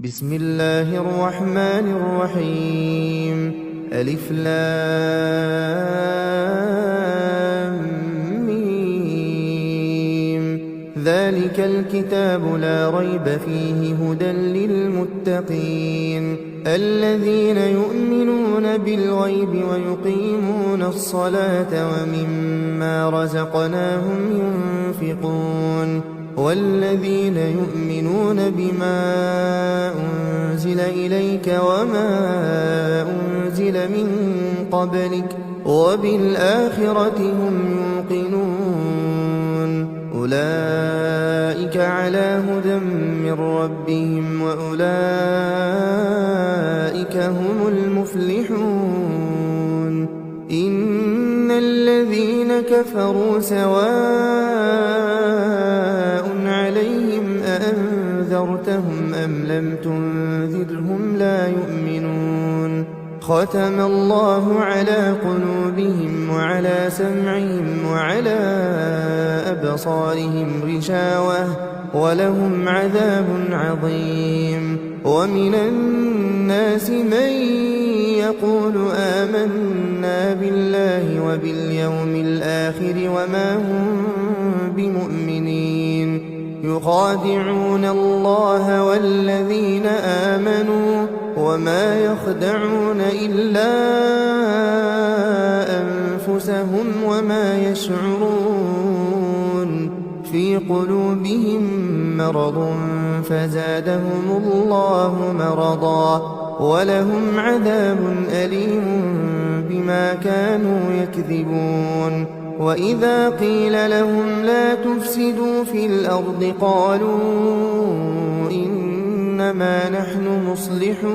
بسم الله الرحمن الرحيم ألف لام ميم ذلك الكتاب لا ريب فيه هدى للمتقين الذين يؤمنون بالغيب ويقيمون الصلاة ومما رزقناهم ينفقون والذين يؤمنون بما أنزل إليك وما أنزل من قبلك وبالآخرة هم يوقنون أولئك على هدى من ربهم وأولئك هم المفلحون إن الذين كفروا سواء عليهم أأنذرتهم أم لم تنذرهم لا يؤمنون ختم الله على قلوبهم وعلى سمعهم وعلى أبصارهم غشاوة ولهم عذاب عظيم ومن الناس من يقول آمنا بالله وباليوم الآخر وما هم بمؤمنين يخادعون الله والذين آمنوا وما يخدعون إلا أنفسهم وما يشعرون في قلوبهم مرض فزادهم الله مرضا ولهم عذاب أليم بما كانوا يكذبون وإذا قيل لهم لا تفسدوا في الأرض قالوا إنما نحن مصلحون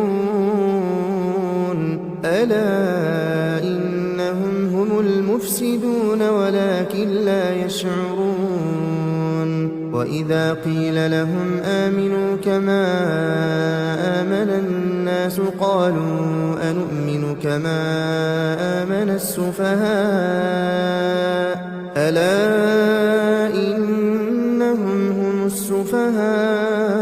ألا إنهم هم المفسدون ولكن لا يشعرون وإذا قيل لهم آمنوا كما آمن الناس قالوا أنؤمن كما آمن السفهاء ألا إنهم هم السفهاء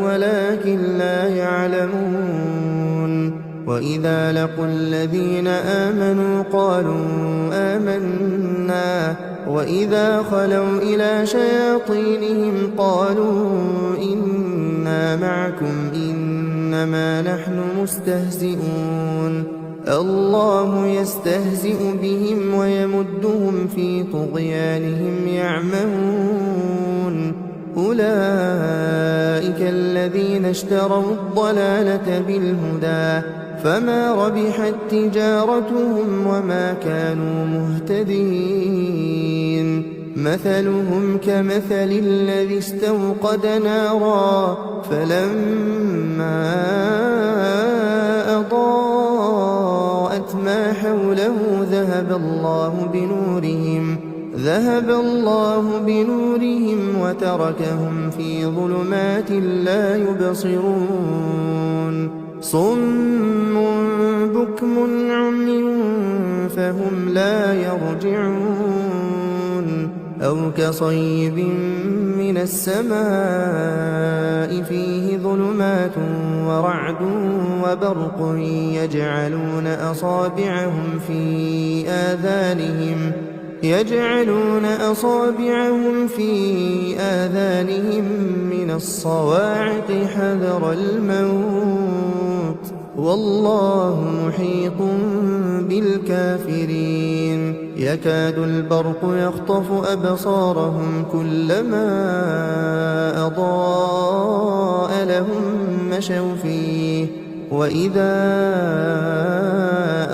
ولكن لا يعلمون وإذا لقوا الذين آمنوا قالوا آمنا وإذا خلوا إلى شياطينهم قالوا إنا معكم إنما نحن مستهزئون الله يستهزئ بهم ويمدهم في طغيانهم يعمهون أولئك الذين اشتروا الضلالة بالهدى فما ربحت تجارتهم وما كانوا مهتدين مثلهم كمثل الذي استوقد نارا فلما أضاءت ما حوله ذهب الله بنورهم وتركهم في ظلمات لا يبصرون صم بكم عمي فهم لا يرجعون أو كصيب من السماء فيه ظلمات ورعد وبرق يجعلون أصابعهم في آذانهم من الصواعق حذر الموت والله محيط بالكافرين يكاد البرق يخطف أبصارهم كلما أضاء لهم مشوا فيه وإذا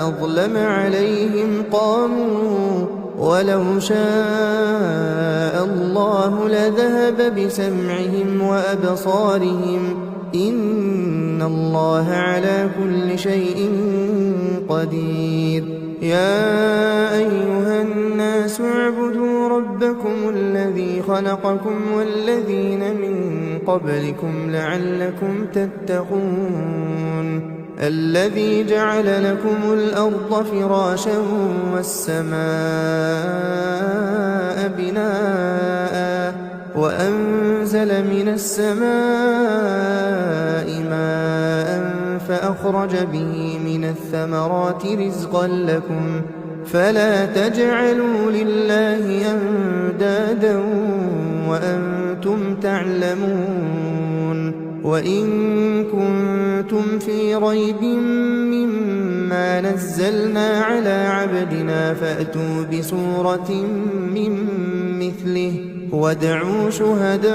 أظلم عليهم قاموا ولو شاء الله لذهب بسمعهم وأبصارهم إن الله على كل شيء قدير يا أيها الناس اعبدوا ربكم الذي خلقكم والذين من قبلكم لعلكم تتقون الذي جعل لكم الأرض فراشا والسماء بناء وأنزل من السماء فأخرج به من الثمرات رزقا لكم فلا تجعلوا لله أندادا وأنتم تعلمون وإن كنتم في ريب مما نزلنا على عبدنا فأتوا بسورة من مثله وادعوا شهداءكم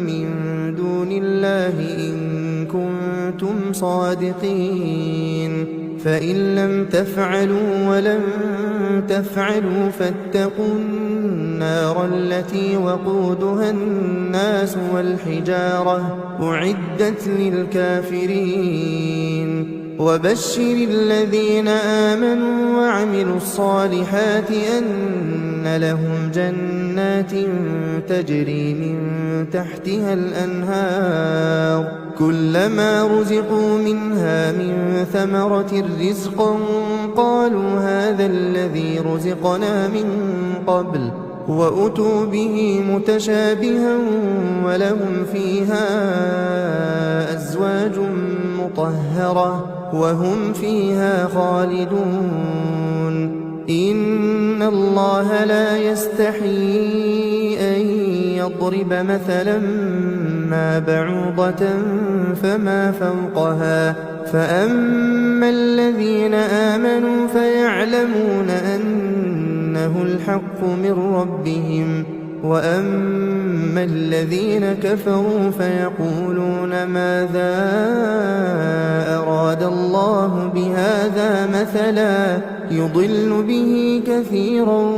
من دون الله إن كنتم صادقين فإن لم تفعلوا ولن تفعلوا فاتقوا النار التي وقودها الناس والحجارة أعدت للكافرين وبشر الذين آمنوا وعملوا الصالحات أن لهم جنات تجري من تحتها الأنهار كلما رزقوا منها من ثمرة رزقا قالوا هذا الذي رزقنا من قبل وأتوا به متشابها ولهم فيها أزواج مطهرة وهم فيها خالدون إن الله لا يستحيي أن يضرب مثلا ما بعوضة فما فوقها فأما الذين آمنوا فيعلمون أنه الحق من ربهم وأما الذين كفروا فيقولون ماذا أراد الله بهذا مثلا يضل به كثيرا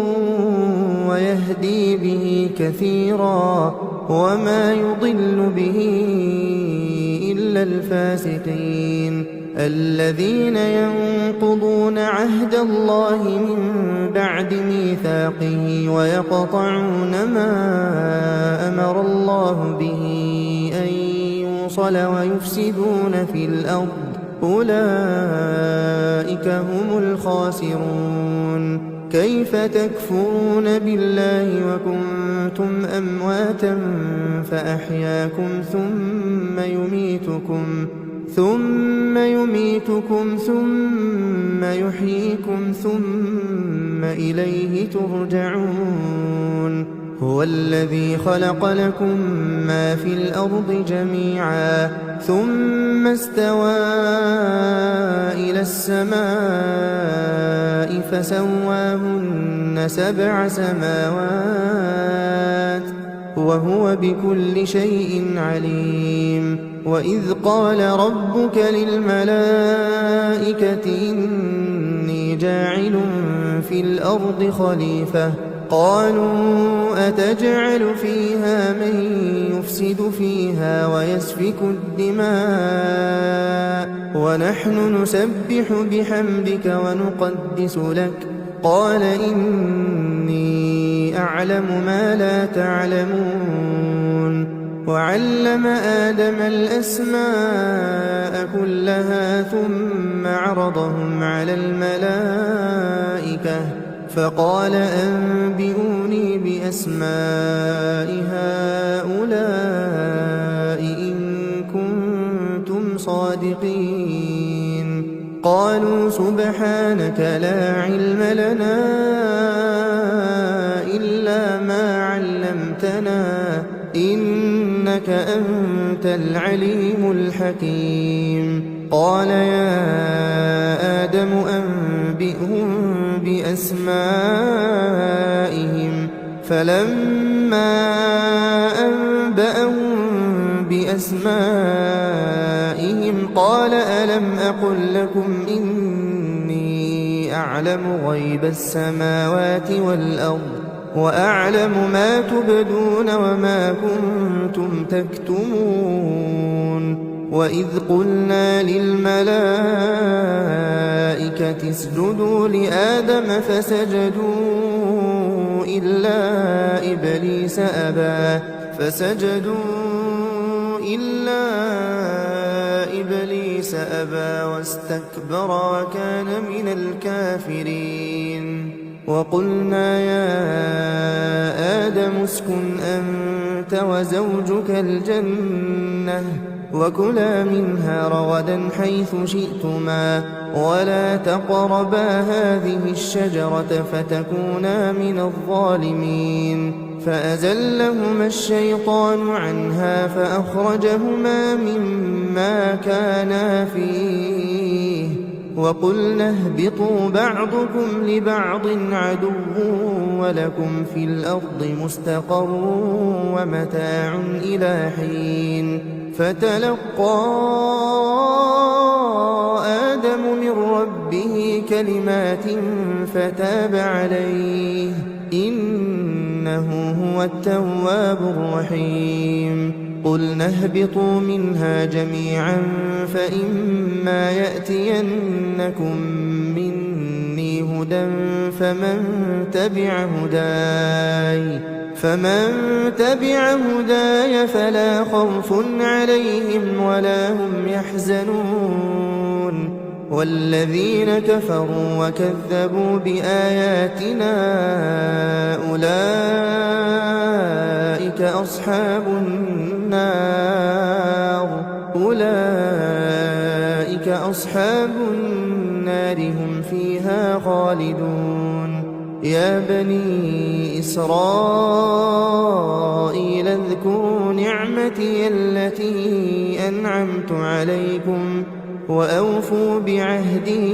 ويهدي به كثيرا وما يضل به إلا الفاسقين الذين ينقضون عهد الله من بعد ميثاقه ويقطعون ما أمر الله به أن يوصل ويفسدون في الأرض أولئك هم الخاسرون كيف تكفرون بالله وكنتم أمواتا فأحياكم ثم يميتكم ثم يحييكم ثم إليه ترجعون هو الذي خلق لكم ما في الأرض جميعا ثم استوى إلى السماء فسواهن 7 سماوات وهو بكل شيء عليم وإذ قال ربك للملائكة إني جاعل في الأرض خليفة قالوا أتجعل فيها من يفسد فيها ويسفك الدماء ونحن نسبح بحمدك ونقدس لك قال إني أعلم ما لا تعلمون وعلم آدم الأسماء كلها ثم عرضهم على الملائكة فقال أنبئوني بأسماء هؤلاء إن كنتم صادقين قالوا سبحانك لا علم لنا إلا ما علمتنا إنك أنت العليم الحكيم قال يا آدم أنبئهم بأسمائهم فلما أنبأهم بأسمائهم قال ألم أقل لكم إني أعلم غيب السماوات والأرض وأعلم ما تبدون وما كنتم تكتمون وإذ قلنا للملائكة اسجدوا لآدم فسجدوا إلا إبليس أبى واستكبر وكان من الكافرين وقلنا يا آدم اسكن أنت أنت وزوجك الجنة وكلا منها رغدا حيث شئتما ولا تقربا هذه الشجرة فتكونا من الظالمين فأزلهما الشيطان عنها فأخرجهما مما كانا فيه وقلنا اهبطوا بعضكم لبعض عدو ولكم في الأرض مستقر ومتاع إلى حين فتلقى آدم من ربه كلمات فتاب عليه إنه هو التواب الرحيم قلنا اهبطوا منها جميعا فإما يأتينكم مني هدى فمن تبع هداي فلا خوف عليهم ولا هم يحزنون والذين كفروا وكذبوا بآياتنا أولئك أصحاب النار هم فيها خالدون يا بني إسرائيل اذكروا نعمتي التي أنعمت عليكم وأوفوا بعهدي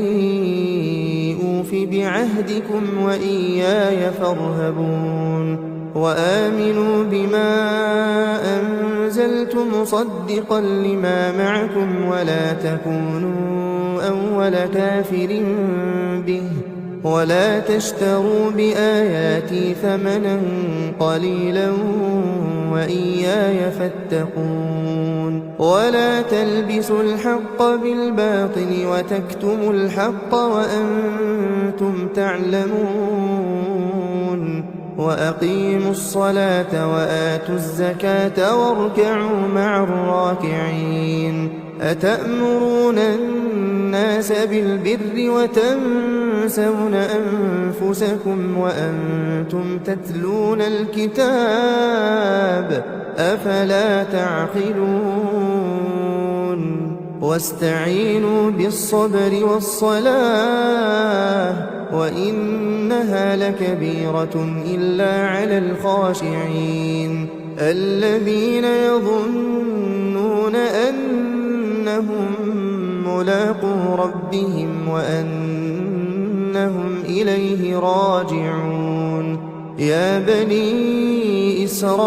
أوف بعهدكم وإياي فارهبون وآمنوا بما أنزلت مصدقا لما معكم ولا تكونوا أول كافر به ولا تشتروا بآياتي ثمنا قليلا وإياي فاتقون ولا تلبسوا الحق بالباطل وتكتموا الحق وأنتم تعلمون وأقيموا الصلاة وآتوا الزكاة واركعوا مع الراكعين أتأمرون الناس بالبر وتنسون أنفسكم وأنتم تتلون الكتاب أفلا تعقلون واستعينوا بالصبر والصلاة وإنها لكبيرة إلا على الخاشعين الذين يظنون أنهم ملاقو ربهم وأنهم إليه راجعون يا بني إسرائيل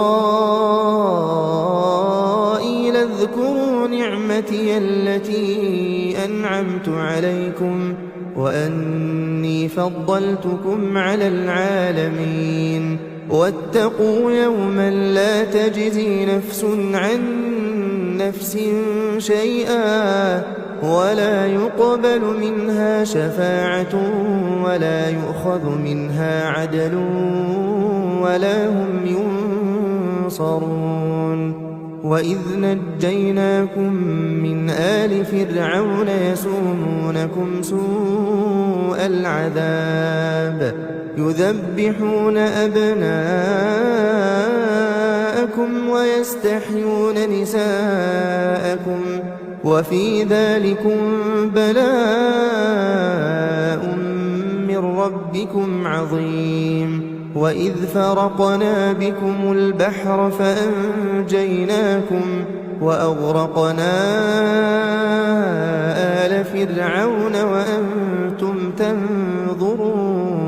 اذكروا نعمتي التي أنعمت عليكم وأني فضلتكم على العالمين واتقوا يوما لا تجزي نفس عن نفس شيئا ولا يقبل منها شفاعة ولا يؤخذ منها عدل ولا هم ينصرون وإذ نجيناكم من آل فرعون يسومونكم سوء العذاب يذبحون أبناءكم ويستحيون نساءكم وفي ذلكم بلاء من ربكم عظيم وإذ فرقنا بكم البحر فأنجيناكم وأغرقنا آل فرعون وأنتم تنظرون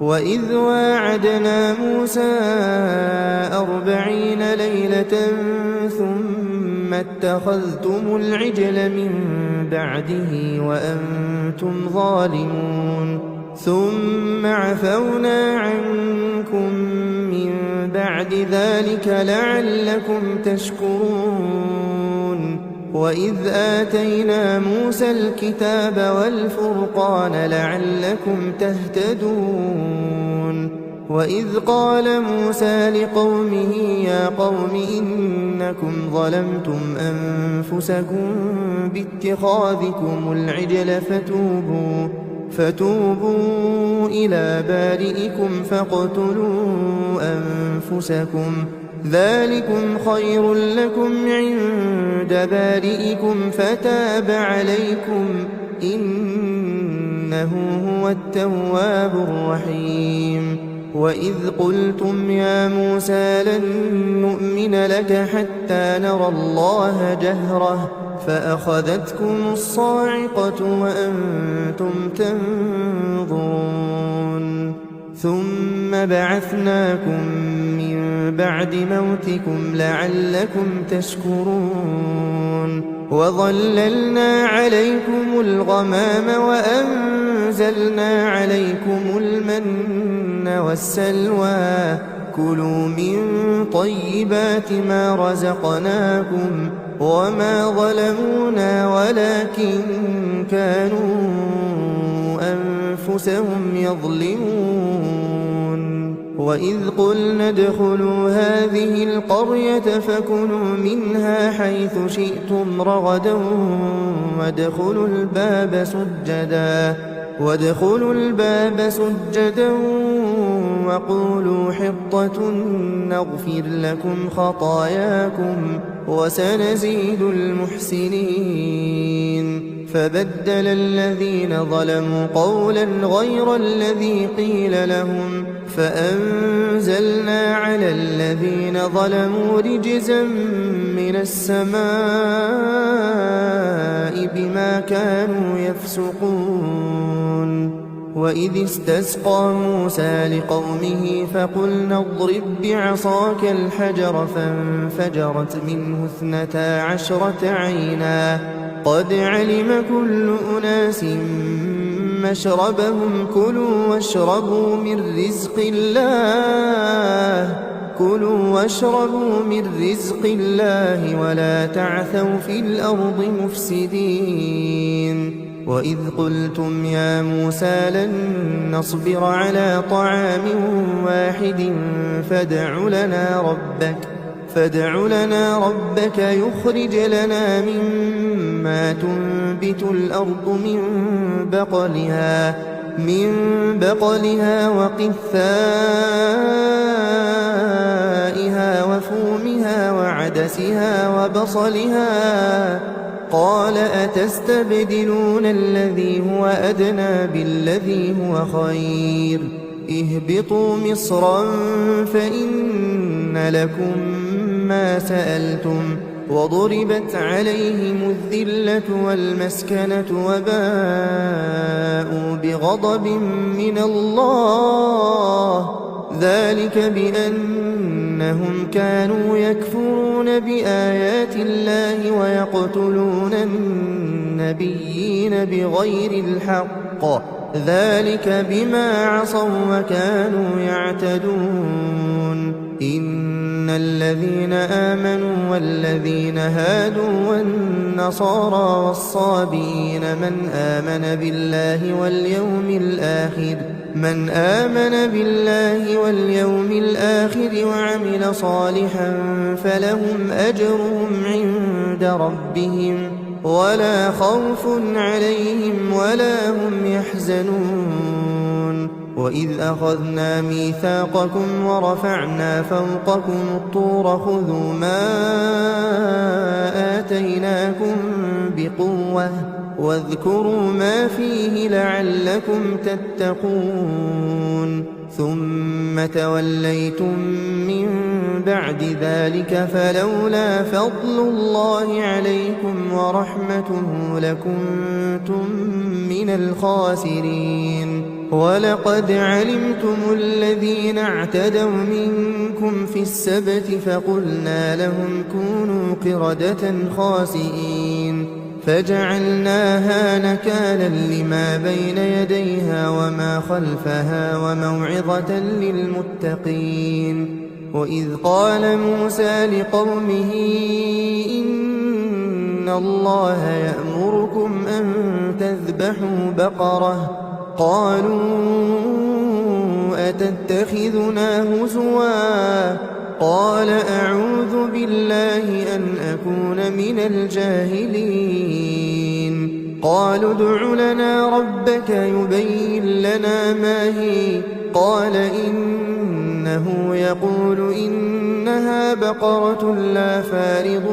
وإذ واعدنا موسى 40 ليلة ثم اتخذتم العجل من بعده وأنتم ظالمون ثم عفونا عنكم من بعد ذلك لعلكم تشكرون وإذ آتينا موسى الكتاب والفرقان لعلكم تهتدون وإذ قال موسى لقومه يا قوم إنكم ظلمتم أنفسكم باتخاذكم العجل فتوبوا إلى بارئكم فاقتلوا أنفسكم ذلكم خير لكم عند بارئكم فتاب عليكم إنه هو التواب الرحيم وإذ قلتم يا موسى لن نؤمن لك حتى نرى الله جهرة فأخذتكم الصاعقة وأنتم تنظرون ثم بعثناكم من بعد موتكم لعلكم تشكرون وظللنا عليكم الغمام وأنزلنا عليكم المن والسلوى كلوا من طيبات ما رزقناكم وما ظلمونا ولكن كانوا أنفسهم يظلمون وإذ قلنا ادخلوا هذه القرية فكلوا منها حيث شئتم رغدا وادخلوا الباب سجدا وقولوا حطة نغفر لكم خطاياكم وسنزيد المحسنين فبدل الذين ظلموا قولا غير الذي قيل لهم فأنزلنا على الذين ظلموا رجزا من السماء بما كانوا يفسقون وإذ استسقى موسى لقومه فقلنا اضرب بعصاك الحجر فانفجرت منه 12 عينا قد علم كل أناس مشربهم كلوا واشربوا من رزق الله ولا تعثوا في الأرض مفسدين وإذ قلتم يا موسى لن نصبر على طعام واحد فادع لنا ربك يخرج لنا مما تنبت الأرض من بقلها وقثائها وفومها وعدسها وبصلها قال أتستبدلون الذي هو أدنى بالذي هو خير اهبطوا مصرا فإن لكم ما سألتم وضربت عليهم الذلة والمسكنة وباءوا بغضب من الله ذلك بأنهم كانوا يكفرون بآيات الله ويقتلون النبيين بغير الحق ذلك بما عصوا وكانوا يعتدون إن الذين آمنوا والذين هادوا والنصارى والصابئين من آمن بالله واليوم الآخر وعمل صالحا فلهم أجرهم عند ربهم ولا خوف عليهم ولا هم يحزنون وإذ أخذنا ميثاقكم ورفعنا فوقكم الطور خذوا ما آتيناكم بقوة واذكروا ما فيه لعلكم تتقون ثم توليتم من بعد ذلك فلولا فضل الله عليكم ورحمته لكنتم من الخاسرين ولقد علمتم الذين اعتدوا منكم في السبت فقلنا لهم كونوا قردة خاسئين فجعلناها نكالا لما بين يديها وما خلفها وموعظة للمتقين وإذ قال موسى لقومه إن الله يأمركم أن تذبحوا بقرة قالوا أتتخذنا هزوا قال أعوذ بالله أن أكون من الجاهلين قالوا ادع لنا ربك يبين لنا ما هي قال إن إنه يقول إنها بقرة لا فارض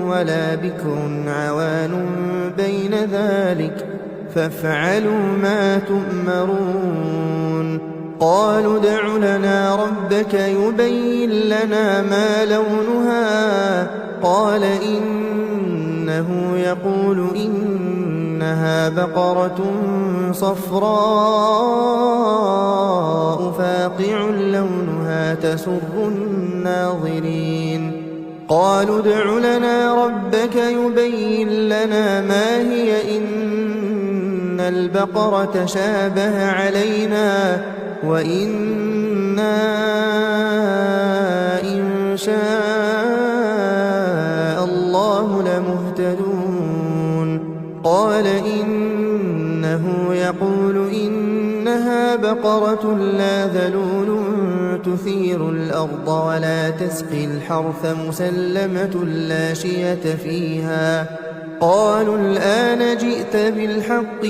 ولا بكر عوان بين ذلك فافعلوا ما تؤمرون قالوا ادع لنا ربك يبين لنا ما لونها قال إنه يقول إنها بقرة صفراء فاقع لونها تسر الناظرين قالوا ادع لنا ربك يبين لنا ما هي إن البقرة شابه علينا وإنا إن شاء الله لمهتدون قال إنه يقول إنها بقرة لا ذلول تثير الأرض ولا تسقي الحرث مسلمة لا شية فيها قالوا الآن جئت بالحق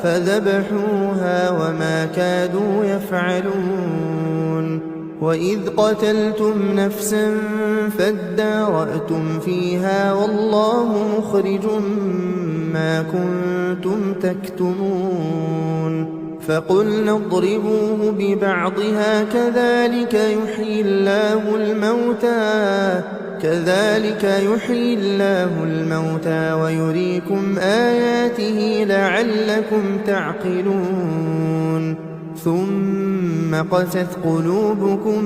فذبحوها وما كادوا يفعلون وإذ قتلتم نفسا فادارأتم فيها والله مخرج ما كنتم تكتمون فقلنا اضربوه ببعضها كذلك يحيي الله الموتى ويريكم آياته لعلكم تعقلون ثم قست قلوبكم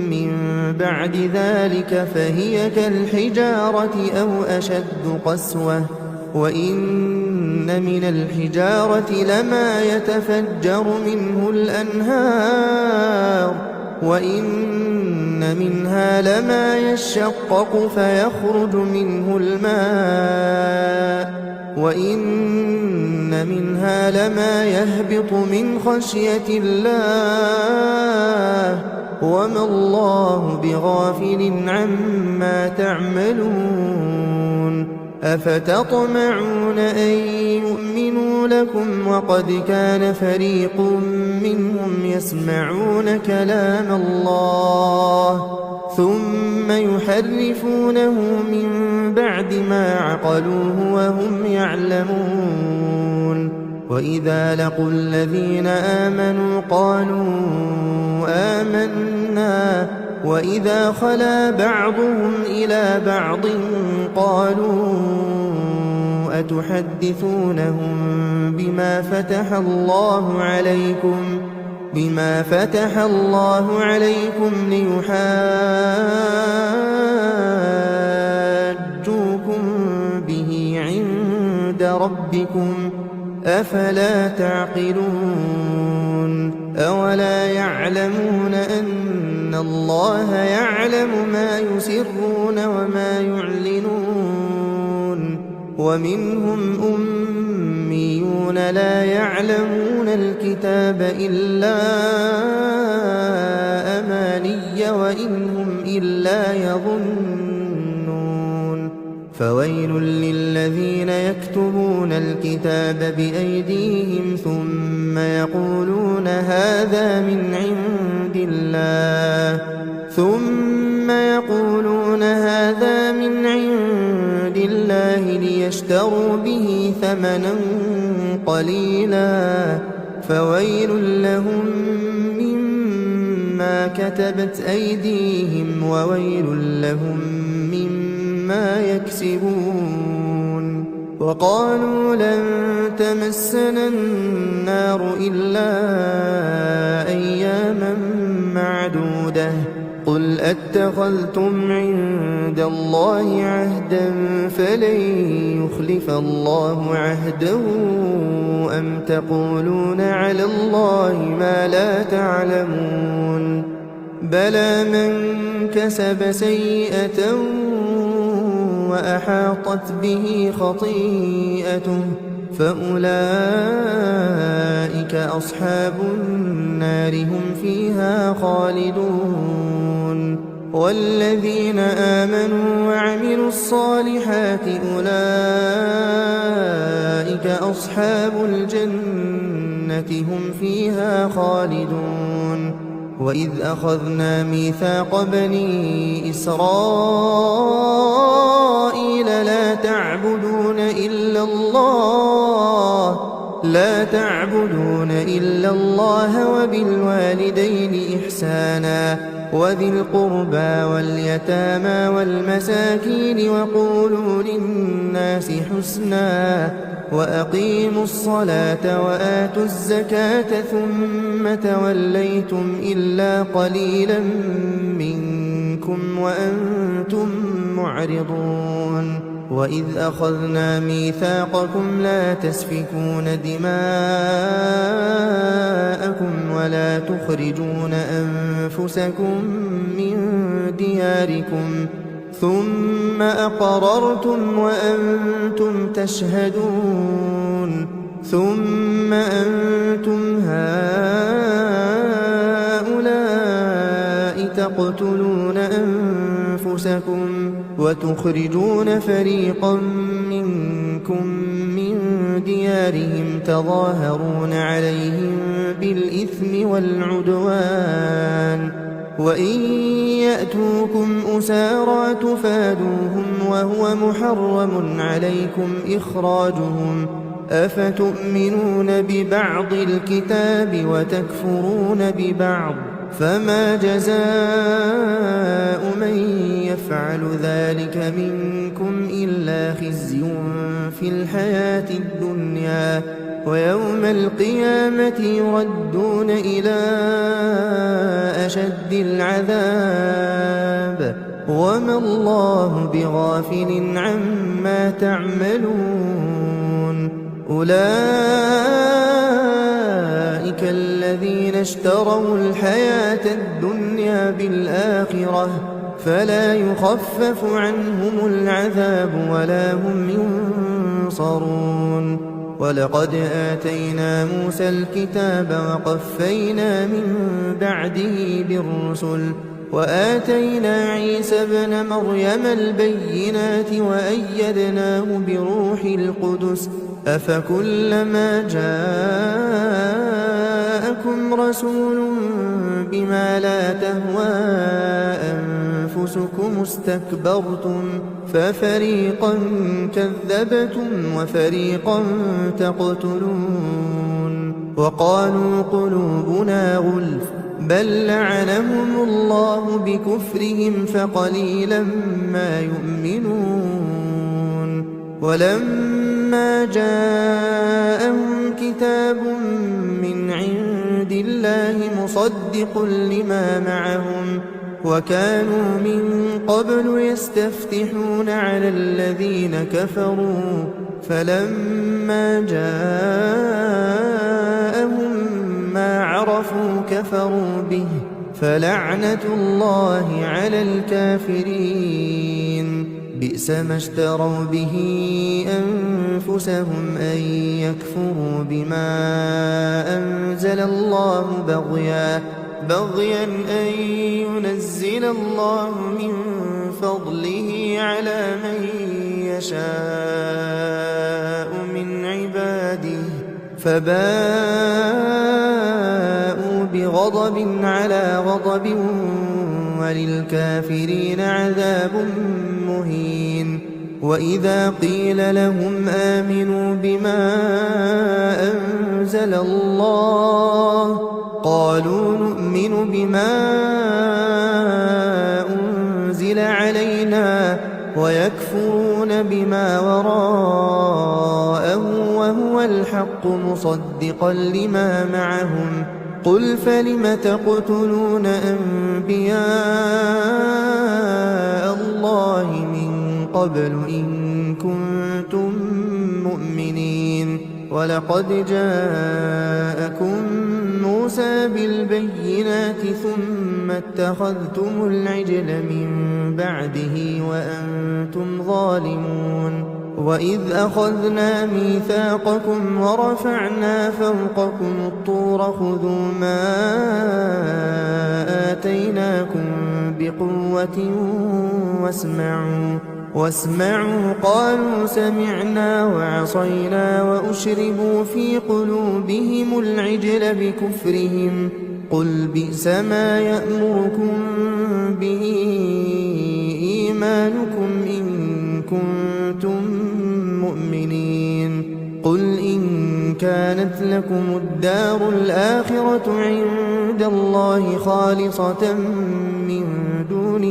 من بعد ذلك فهي كالحجارة أو أشد قسوة وإن من الحجارة لما يتفجر منه الأنهار وإن منها لما يشقق فيخرج منه الماء وإن منها لما يهبط من خشية الله وما الله بغافل عما تعملون أفتطمعون أن يؤمنوا لكم وقد كان فريق منهم يسمعون كلام الله ثم يحرفونه من بعد ما عقلوه وهم يعلمون وإذا لقوا الذين آمنوا قالوا آمنا وإذا خلا بعضهم إلى بعض قالوا أتحدثونهم بما فتح الله عليكم ليحاجوكم به عند ربكم أفلا تعقلون أولا يعلمون أن الله يعلم ما يسرون وما يعلنون ومنهم أميون لا يعلمون الكتاب إلا أماني وإن هم إلا يظنون فويل للذين يكتبون الكتاب بأيديهم ثم يقولون هذا من عند الله ليشتروا به ثمنا قليلا فويل لهم مما كتبت أيديهم وويل لهم مما يكسبون وقالوا لن تمسنا النار إلا أياما معدودة قل أتخذتم عند الله عهدا فلن يخلف الله عهده أم تقولون على الله ما لا تعلمون بلى من كسب سيئة وأحاطت به خطيئته فأولئك أصحاب النار هم فيها خالدون والذين آمنوا وعملوا الصالحات أولئك أصحاب الجنة الجنة هم فيها خالدون وإذ أخذنا ميثاق بني إسرائيل لا تعبدون إلا الله وبالوالدين إحسانا وذي القربى واليتامى والمساكين وقولوا للناس حسنا وأقيموا الصلاة وآتوا الزكاة ثم توليتم إلا قليلا منكم وأنتم معرضون وإذ أخذنا ميثاقكم لا تسفكون دماءكم ولا تخرجون أنفسكم من دياركم ثم أقررتم وأنتم تشهدون ثم أنتم هؤلاء تقتلون أنفسكم وتخرجون فريقا منكم من ديارهم تظاهرون عليهم بالإثم والعدوان وإن يأتوكم أسارى تفادوهم وهو محرم عليكم إخراجهم أفتؤمنون ببعض الكتاب وتكفرون ببعض فما جزاء من يفعل ذلك منكم إلا خزي في الحياة الدنيا ويوم القيامة يردون إلى أشد العذاب وما الله بغافل عما تعملون أولئك الذين اشتروا الحياة الدنيا بالآخرة فلا يخفف عنهم العذاب ولا هم ينصرون ولقد آتينا موسى الكتاب وقفينا من بعده بالرسل وآتينا عيسى ابن مريم البينات وأيدناه بروح القدس أفكلما جاءكم رسول بما لا تهوى أنفسكم استكبرتم ففريقا كذبتم وفريقا تقتلون وقالوا قلوبنا غلف بل لعنهم الله بكفرهم فقليلا ما يؤمنون ولما جاءهم كتاب من عند الله مصدق لما معهم وكانوا من قبل يستفتحون على الذين كفروا فلما جاءهم ما عرفوا كفروا به فلعنة الله على الكافرين بئس ما اشتروا به أنفسهم أن يكفروا بما أنزل الله بغيا أن ينزل الله من فضله على من يشاء من عباده فباءوا بغضب على غضب وللكافرين عذاب مهين وإذا قيل لهم آمنوا بما أنزل الله قالوا نؤمن بما أنزل علينا ويكفرون بما وراءه وهو الحق مصدقا لما معهم قل فلم تقتلون أنبياء الله من قبل إن كنتم مؤمنين ولقد جاءكم موسى بالبينات ثم اتخذتم العجل من بعده وأنتم ظالمون وإذ أخذنا ميثاقكم ورفعنا فوقكم الطور خذوا ما آتيناكم بقوة واسمعوا واسمعوا قالوا سمعنا وعصينا وأشربوا في قلوبهم العجل بكفرهم قل بئس ما يأمركم به إيمانكم إن كنتم مؤمنين قل إن كانت لكم الدار الآخرة عند الله خالصة من دون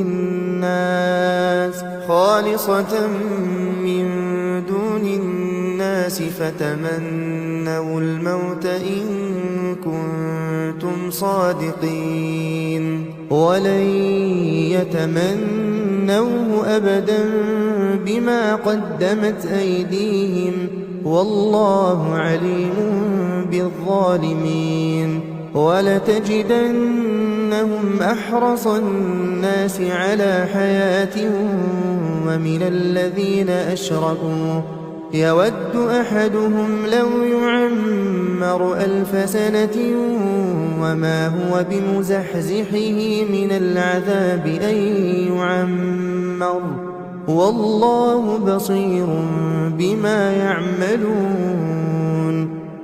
الناس فتمنوا الموت إن كنتم صادقين ولن يتمنوه أبدا بما قدمت أيديهم والله عليم بالظالمين ولتجدنهم أحرص الناس على حياة ومن الذين أشركوا يود أحدهم لو يعمر 1000 سنة وما هو بمزحزحه من العذاب أن يعمر والله بصير بما يعملون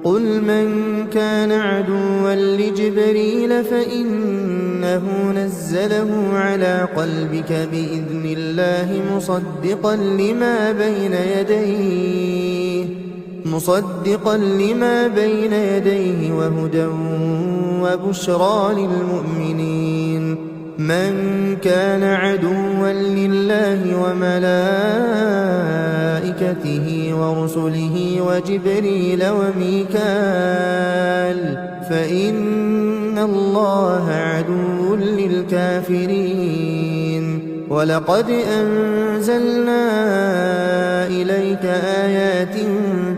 قل من كان عدوا لجبريل فإنه نزله على قلبك بإذن الله مصدقا لما بين يديه وهدى وبشرى للمؤمنين من كان عدوا لله وملائكته ورسله وجبريل وميكال فإن الله عدو للكافرين ولقد أنزلنا إليك آيات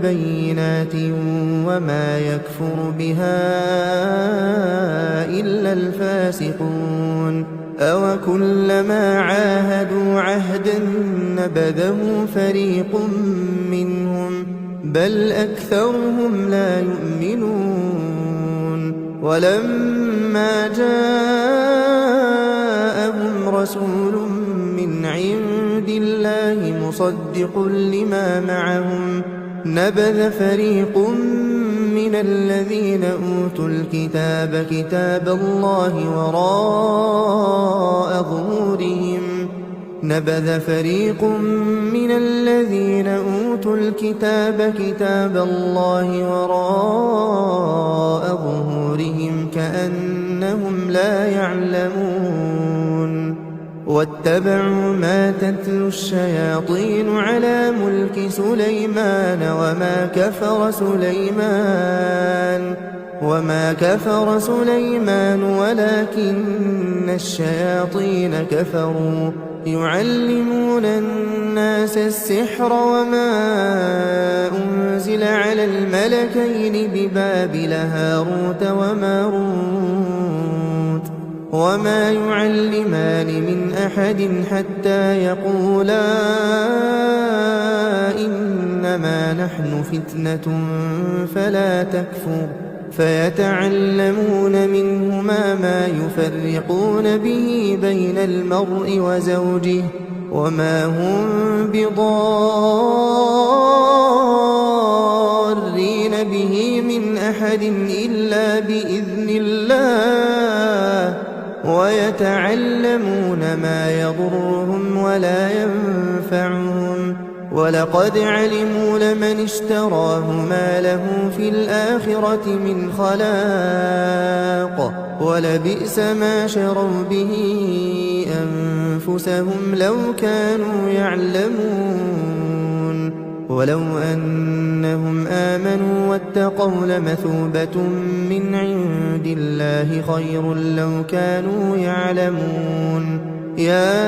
بينات وما يكفر بها إلا الفاسقون أوكلما عاهدوا عهدا نبذه فريق منهم بل أكثرهم لا يؤمنون ولما جاءهم رسول من عند الله مصدق لما معهم نبذ فريق من الذين أوتوا الكتاب كتاب الله وراء ظهورهم كأنهم لا يعلمون واتبعوا ما تتلو الشياطين على ملك سليمان وما كفر سليمان ولكن الشياطين كفروا يعلمون الناس السحر وما أنزل على الملكين ببابل هاروت وماروت وما يعلمان من أحد حتى يقولا إنما نحن فتنة فلا تكفر فيتعلمون منهما ما يفرقون به بين المرء وزوجه وما هم بضارين به من أحد إلا بإذن الله ويتعلمون ما يضرهم ولا ينفعهم ولقد علموا لمن اشتراه ما له في الآخرة من خلاق ولبئس ما شروا به أنفسهم لو كانوا يعلمون ولو أنهم آمنوا واتقوا لمثوبة من عند الله خير لو كانوا يعلمون يا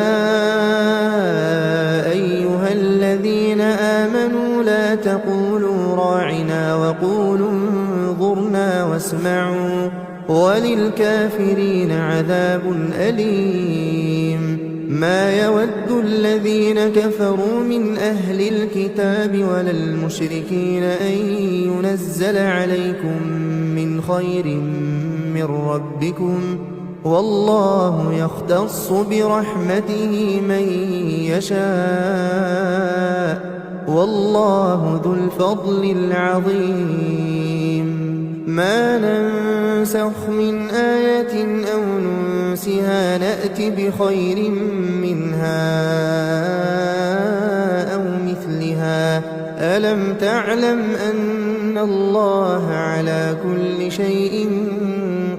أيها الذين آمنوا لا تقولوا راعنا وقولوا انظرنا واسمعوا وللكافرين عذاب أليم ما يود الذين كفروا من أهل الكتاب ولا المشركين أن ينزل عليكم من خير من ربكم والله يختص برحمته من يشاء والله ذو الفضل العظيم. ما ننسخ من آية أو ننسها نأت بخير منها أو مثلها. ألم تعلم أن الله على كل شيء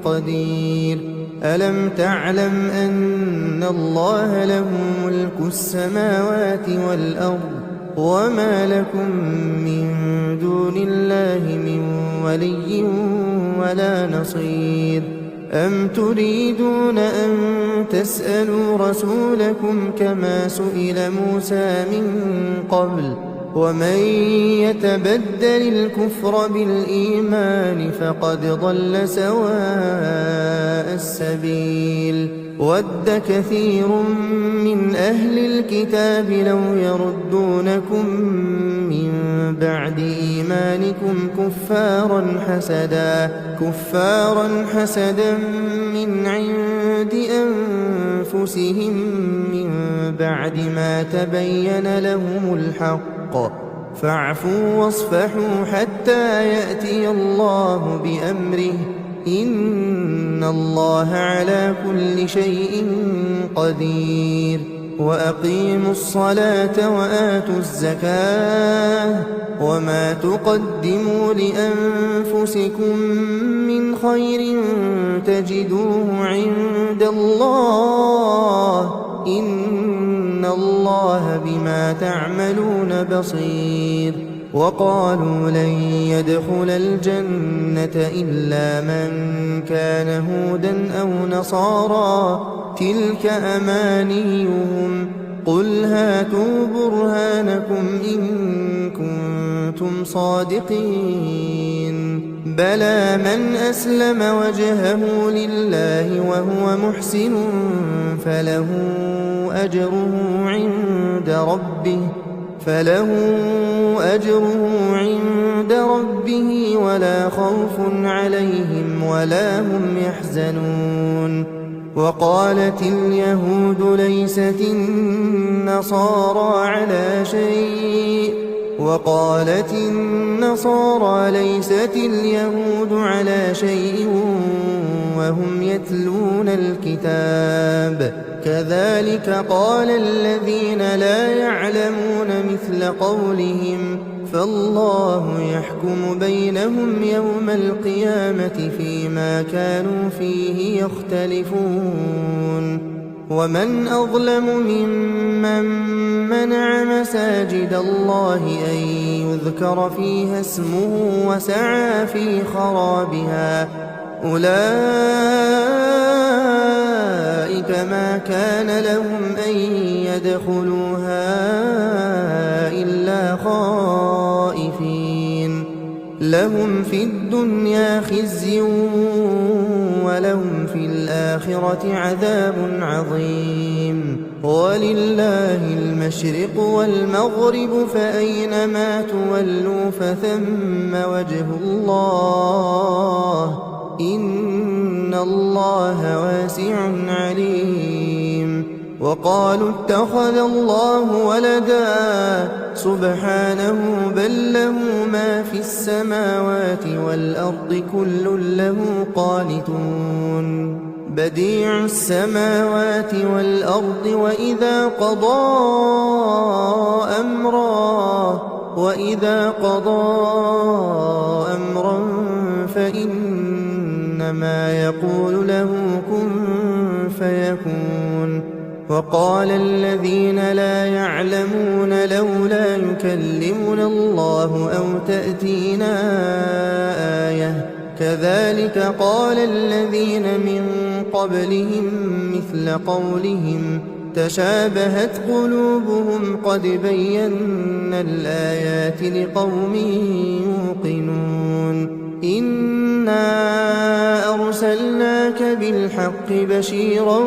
قدير. ألم تعلم أن الله له ملك السماوات والأرض وما لكم من دون الله من ولي ولا نصير. أم تريدون أن تسألوا رسولكم كما سئل موسى من قبل ومن يتبدل الكفر بالإيمان فقد ضل سواء السبيل. ود كثير من أهل الكتاب لو يردونكم من بعد إيمانكم كفارا حسدا من عند أنفسهم من بعد ما تبين لهم الحق فاعفوا واصفحوا حتى يأتي الله بأمره إن الله على كل شيء قدير. وأقيموا الصلاة وآتوا الزكاة وما تقدموا لأنفسكم من خير تجدوه عند الله إن الله بما تعملون بصير. وقالوا لن يدخل الجنة إلا من كان هودا أو نصارى تلك أمانيهم قل هاتوا برهانكم إن كنتم صادقين. بلى من أسلم وجهه لله وهو محسن فله أجره عند ربه ولا خوف عليهم ولا هم يحزنون. وقالت اليهود ليست النصارى ليست اليهود على شيء وهم يتلون الكتاب كذلك قال الذين لا يعلمون مثل قولهم فالله يحكم بينهم يوم القيامة فيما كانوا فيه يختلفون. ومن أظلم ممن منع مساجد الله أن يذكر فيها اسمه وسعى في خرابها أولئك ما كان لهم أن يدخلوها إلا خائفين لهم في الدنيا خزي ولهم في الآخرة عذاب عظيم. ولله المشرق والمغرب فأينما تولوا فثم وجه الله إن الله واسع عليم. وقالوا اتخذ الله ولدا سبحانه بل له ما في السماوات والأرض كل له قانتون. بديع السماوات والأرض وإذا قضى أمرا فإنما يقول له كن فيكون. وقال الذين لا يعلمون لولا يكلمنا الله أو تأتينا آية كذلك قال الذين من قبلهم مثل قولهم تشابهت قلوبهم قد بينا الآيات لقوم يوقنون. إنا أرسلناك بالحق بشيرا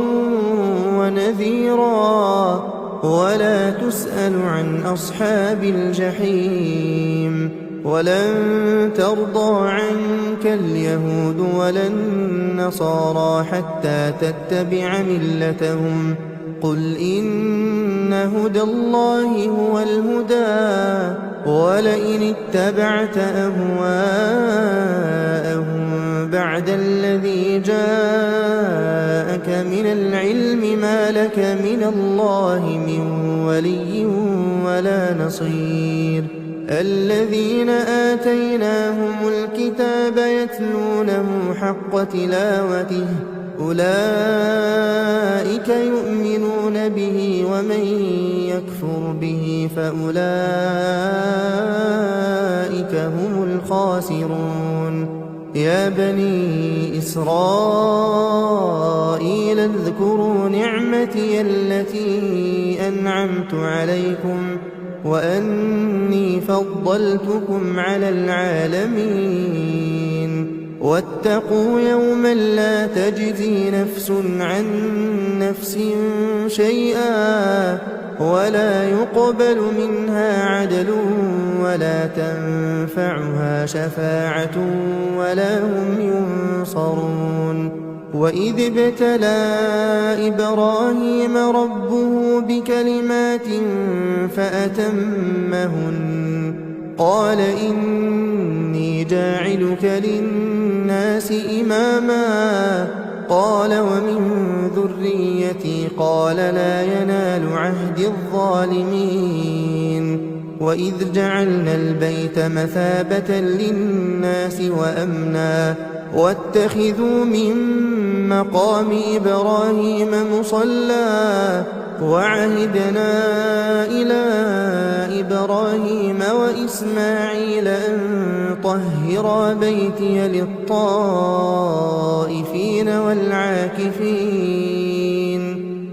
ونذيرا ولا تسأل عن أصحاب الجحيم. ولن ترضى عنك اليهود ولا النصارى حتى تتبع ملتهم قل إن إن هدى الله هو الهدى ولئن اتبعت أهواءهم بعد الذي جاءك من العلم ما لك من الله من ولي ولا نصير الذين آتيناهم الكتاب يتلونه حق تلاوته أولئك يؤمنون به ومن يكفر به فأولئك هم الخاسرون يا بني إسرائيل اذكروا نعمتي التي أنعمت عليكم وأني فضلتكم على العالمين واتقوا يوما لا تجزي نفس عن نفس شيئا ولا يقبل منها عدل ولا تنفعها شفاعة ولا هم ينصرون وإذ ابتلى إبراهيم ربه بكلمات فأتمهن قال إني جاعلك للناس إماما قال ومن ذريتي قال لا ينال عهد الظالمين وإذ جعلنا البيت مثابة للناس وأمنا واتخذوا من مقام إبراهيم مصلى وعهدنا إلى إبراهيم وإسماعيل أن طهرا بيتي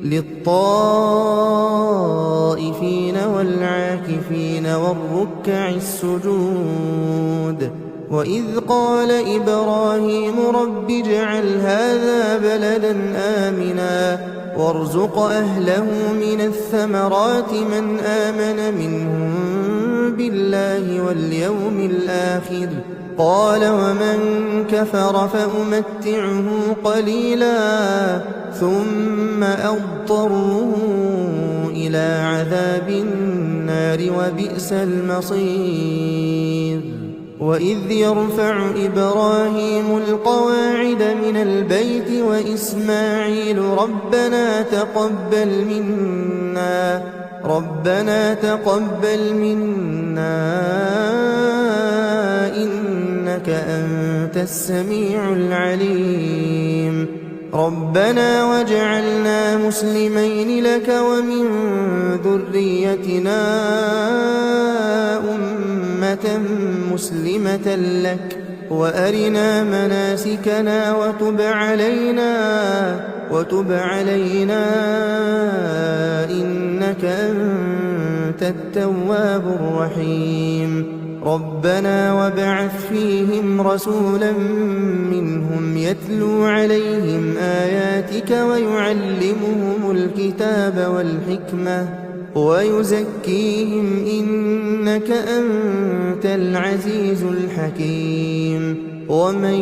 للطائفين والعاكفين والركع السجود وإذ قال إبراهيم رب اجعل هذا بلدا آمنا وارزق أهله من الثمرات من آمن منهم بالله واليوم الآخر قال ومن كفر فأمتعه قليلا ثم أضطره إلى عذاب النار وبئس المصير وإذ يرفع إبراهيم القواعد من البيت وإسماعيل ربنا تقبل منا إنك أنت السميع العليم ربنا واجعلنا مسلمين لك ومن ذريتنا أمة مسلمة لك وأرنا مناسكنا وتب علينا إنك أنت التواب الرحيم ربنا وابعث فيهم رسولا منهم يتلو عليهم آياتك ويعلمهم الكتاب والحكمة ويزكيهم إنك أنت العزيز الحكيم ومن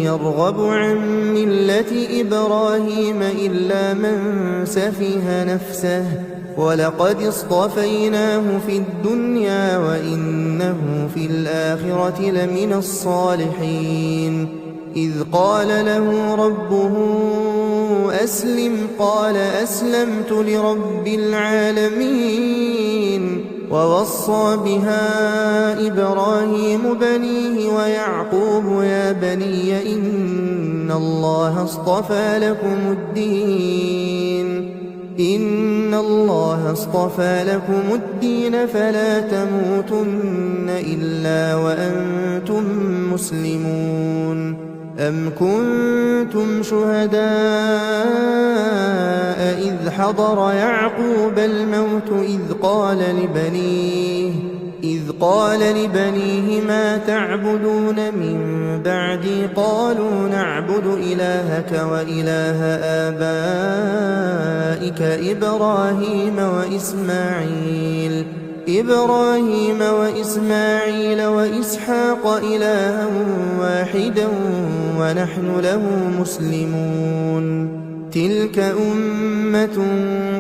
يرغب عن ملة إبراهيم إلا من سفه نفسه ولقد اصطفيناه في الدنيا وإنه في الآخرة لمن الصالحين إذ قال له ربه أسلم قال أسلمت لرب العالمين ووصى بها إبراهيم بنيه ويعقوب يا بني إن الله اصطفى لكم الدين فلا تموتن إلا وأنتم مسلمون أم كنتم شهداء إذ حضر يعقوب الموت إذ قال لبنيه ما تعبدون من بعدي قالوا نعبد إلهك وإله آبائك إبراهيم وإسماعيل وإسحاق إلها واحدا ونحن له مسلمون تلك أمة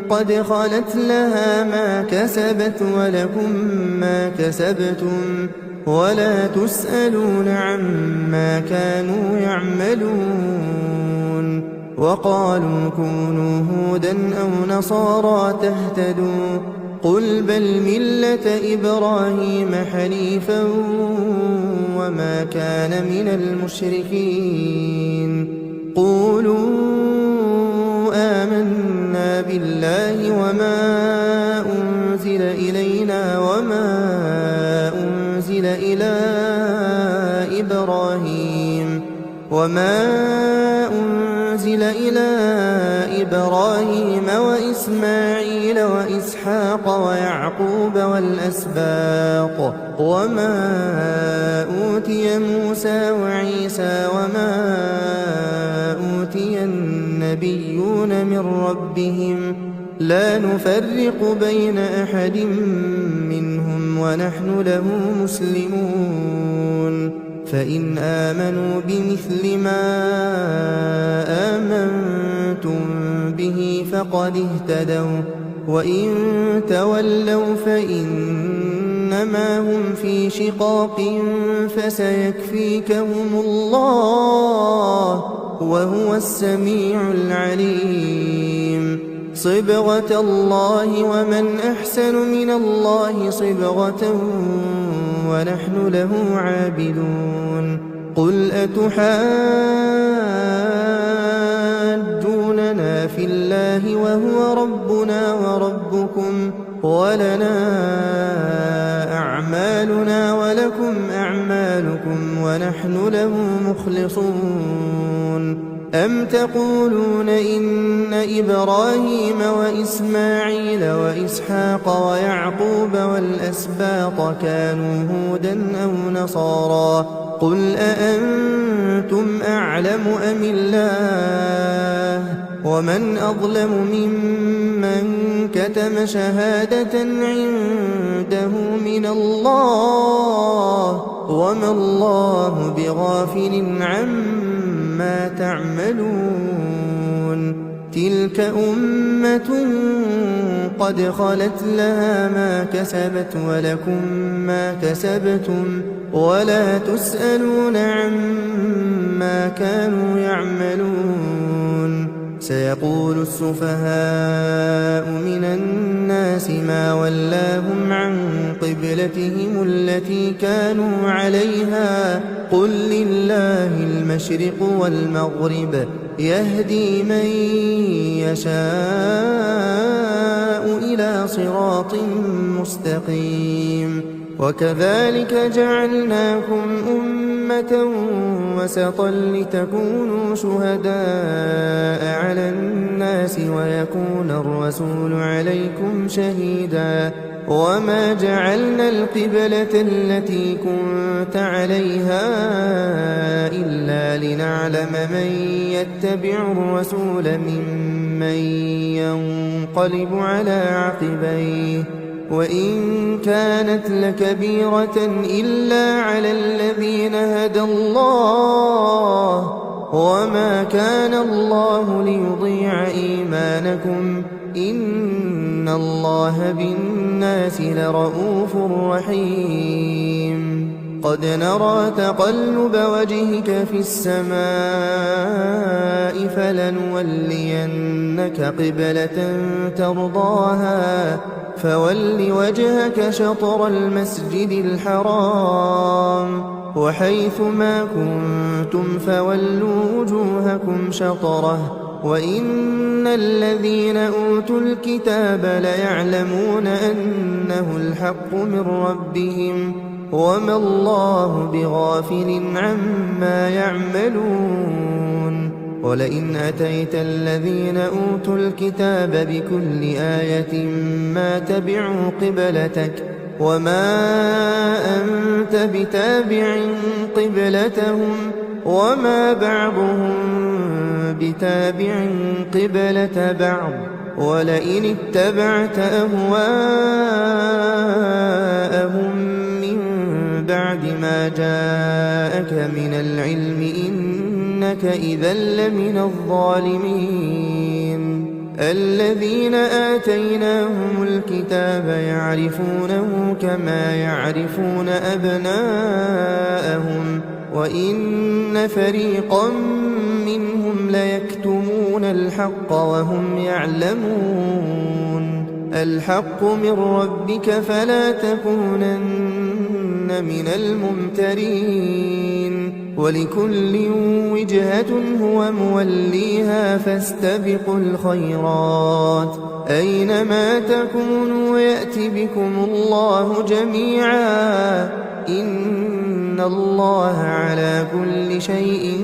قد خلت لها ما كسبت ولكم ما كسبتم ولا تسألون عما كانوا يعملون وقالوا كونوا هودا أو نصارى تهتدوا قل بل ملة إبراهيم حنيفا وما كان من المشركين قولوا آمنا بالله وما أنزل إلينا وما أنزل إلى إبراهيم وإسماعيل وإسحاق ويعقوب والأسباط وما أوتي موسى وعيسى وما أوتي النبيون من ربهم لا نفرق بين أحد منهم ونحن له مسلمون فإن آمنوا بمثل ما آمنتم به فقد اهتدوا وإن تولوا فإنما هم في شقاق فسيكفيكهم الله وهو السميع العليم صبغة الله ومن أحسن من الله صبغة ونحن له عابدون قل أتحاجوننا في الله وهو ربنا وربكم ولنا أعمالنا ولكم أعمالكم ونحن له مخلصون أم تقولون إن إبراهيم وإسماعيل وإسحاق ويعقوب والأسباط كانوا هودا أو نصارى قل أأنتم أعلم أم الله ومن أظلم ممن كتم شهادة عنده من الله وما الله بغافل عما تعملون تلك أمة قد خلت لها ما كسبت ولكم ما كسبتم ولا تسألون عما كانوا يعملون سيقول السفهاء من الناس ما ولاهم عن قبلتهم التي كانوا عليها قل لله المشرق والمغرب يهدي من يشاء إلى صراط مستقيم وكذلك جعلناكم أمة وسطا لتكونوا شهداء على الناس ويكون الرسول عليكم شهيدا وما جعلنا القبلة التي كنت عليها إلا لنعلم من يتبع الرسول ممن ينقلب على عقبيه وإن كانت لكبيرة إلا على الذين هدى الله وما كان الله ليضيع إيمانكم إن الله بالناس لرؤوف رحيم قد نرى تقلب وجهك في السماء فلنولينك قبلة ترضاها فول وجهك شطر المسجد الحرام وحيث ما كنتم فولوا وجوهكم شطره وإن الذين أوتوا الكتاب ليعلمون أنه الحق من ربهم وما الله بغافل عما يعملون ولئن أتيت الذين أوتوا الكتاب بكل آية ما تبعوا قبلتك وما أنت بتابع قبلتهم وما بعضهم بتابع قبلة بعض ولئن اتبعت أهواءهم من بعد ما جاءك من العلم إنك إذا لمن الظالمين الذين آتيناهم الكتاب يعرفونه كما يعرفون أبناءهم وإن فريقا منهم ليكتمون الحق وهم يعلمون الحق من ربك فلا تكونن من الممترين ولكل وجهة هو موليها فاستبقوا الخيرات أينما تكونوا يأت بكم الله جميعا إن الله على كل شيء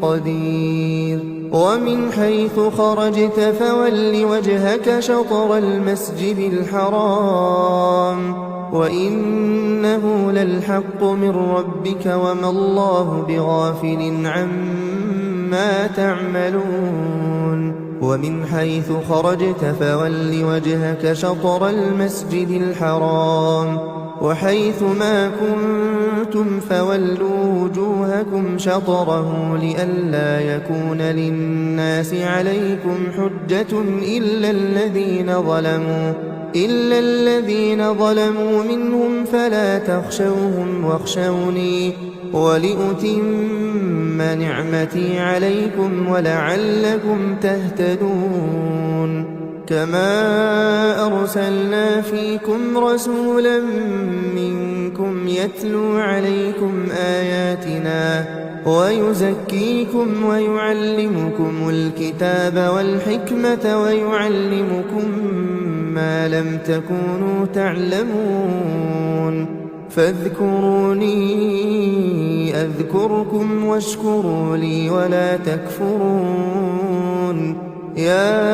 قدير ومن حيث خرجت فول وجهك شطر المسجد الحرام وإنه للحق من ربك وما الله بغافل عما تعملون ومن حيث خرجت فول وجهك شطر المسجد الحرام وحيث ما كنتم فولوا وجوهكم شطره لئلا يكون للناس عليكم حجة إلا الذين ظلموا منهم فلا تخشوهم واخشوني ولأتم نعمتي عليكم ولعلكم تهتدون كما أرسلنا فيكم رسولا منكم يتلو عليكم آياتنا ويزكيكم ويعلمكم الكتاب والحكمة ويعلمكم ما لم تكونوا تعلمون فاذكروني أذكركم واشكروا لي ولا تكفرون يا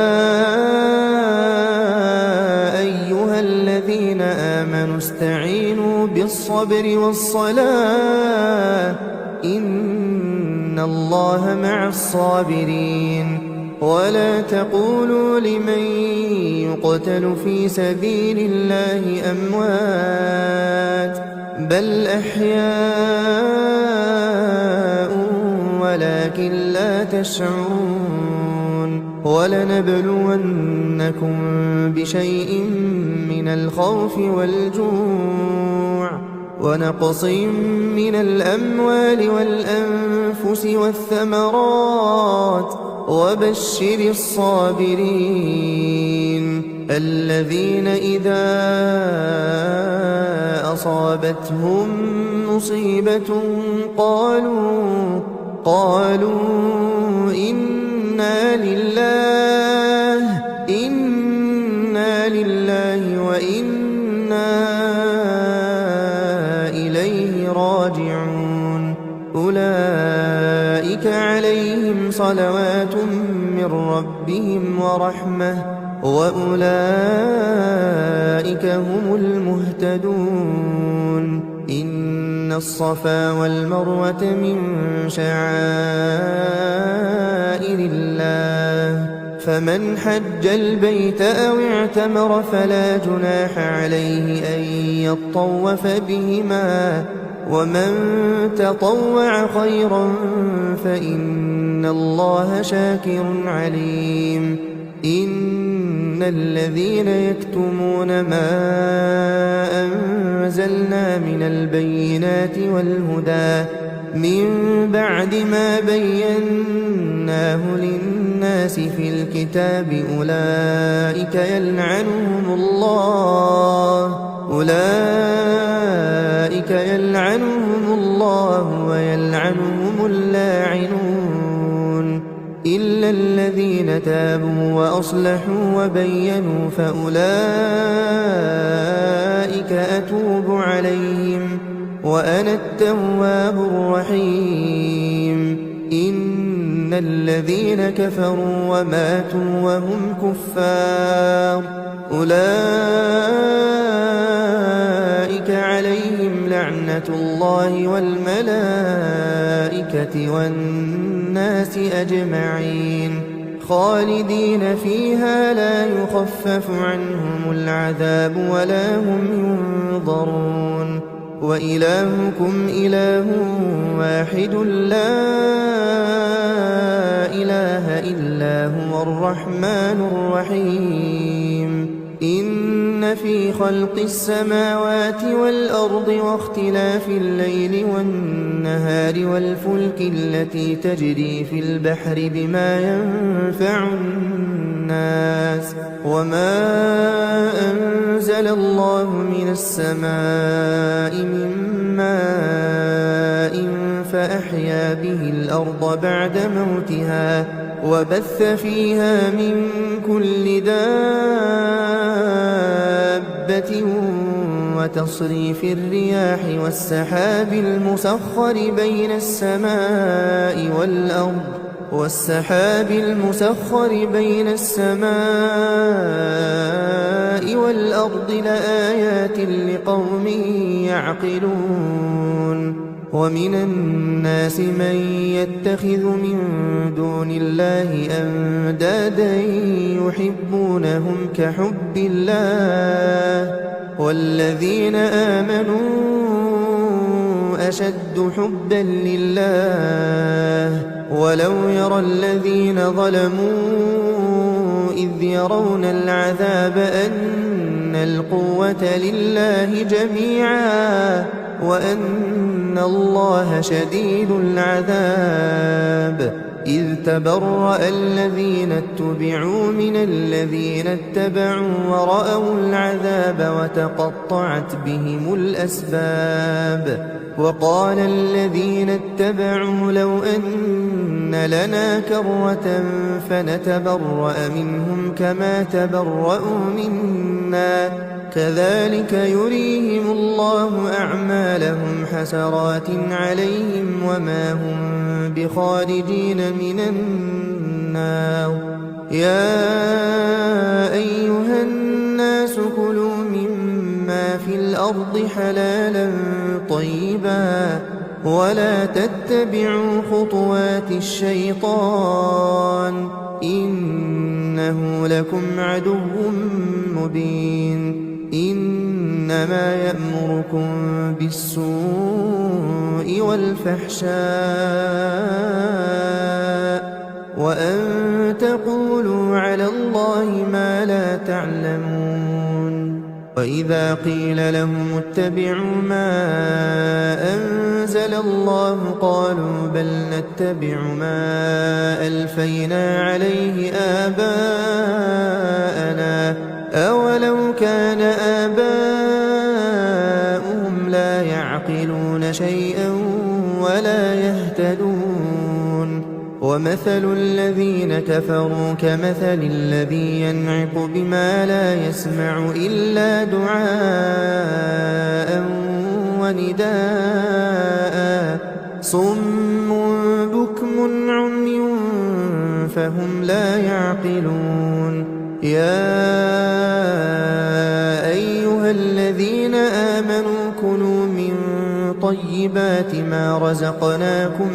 أيها الذين آمنوا استعينوا بالصبر والصلاة إن الله مع الصابرين ولا تقولوا لمن يقتل في سبيل الله أموات بل أحياء ولكن لا تشعرون ولنبلونكم بشيء من الخوف والجوع ونقص من الأموال والأنفس والثمرات وبشر الصابرين الذين إذا أصابتهم مصيبة قالوا إنا لله وإنا إليه راجعون أولئك عليهم صلوات من ربهم ورحمة وأولئك هم المهتدون إن الصفا والمروة من شعائر الله فمن حج البيت أو اعتمر فلا جناح عليه أن يطوف بهما ومن تطوع خيرا فإن الله شاكر عليم إن الذين يكتمون ما أنزلنا من البينات والهدى من بعد ما بيناه للناس في الكتاب أولئك يلعنهم الله ويلعنهم اللاعنون إلا الذين تابوا وأصلحوا وبينوا فأولئك أتوب عليهم وأنا التواب الرحيم إن الذين كفروا وماتوا وهم كفار أولئك عليهم لعنة الله والملائكة والناس أجمعين خالدين فيها لا يخفف عنهم العذاب ولا هم ينظرون وإلهكم إله واحد لا إله إلا هو الرحمن الرحيم إن في خلق السماوات والأرض واختلاف الليل والنهار والفلك التي تجري في البحر بما ينفع الناس وما أنزل الله من السماء من ماء فأحيا به الأرض بعد موتها وبث فيها من كل دابة وتصريف الرياح والسحاب المسخر بين السماء والأرض لآيات لقوم يعقلون ومن الناس من يتخذ من دون الله أندادا يحبونهم كحب الله والذين آمنوا أشد حبا لله ولو يرى الذين ظلموا إذ يرون العذاب أن القوة لله جميعا وأن الله شديد العذاب إذ تبرأ الذين اتبعوا من الذين اتبعوا ورأوا العذاب وتقطعت بهم الأسباب وقال الذين اتبعوا لو أن لنا كرة فنتبرأ منهم كما تبرأوا منا كذلك يريهم الله أعمالهم حسرات عليهم وما هم بخارجين من النار يا أيها الناس كلوا مما في الأرض حلالا طيبا ولا تتبعوا خطوات الشيطان إنه لكم عدو مبين إنما يأمركم بالسوء والفحشاء وأن تقولوا على الله ما لا تعلمون وإذا قيل لهم اتبعوا ما أنزل الله قالوا بل نتبع ما ألفينا عليه آباءنا أولو كان آباؤهم لا يعقلون شيئا ولا يهتدون ومثل الذين كفروا كمثل الذي ينعق بما لا يسمع إلا دعاء ونداء صم بكم عمي فهم لا يعقلون يا أيها الذين آمنوا كلوا من طيبات ما رزقناكم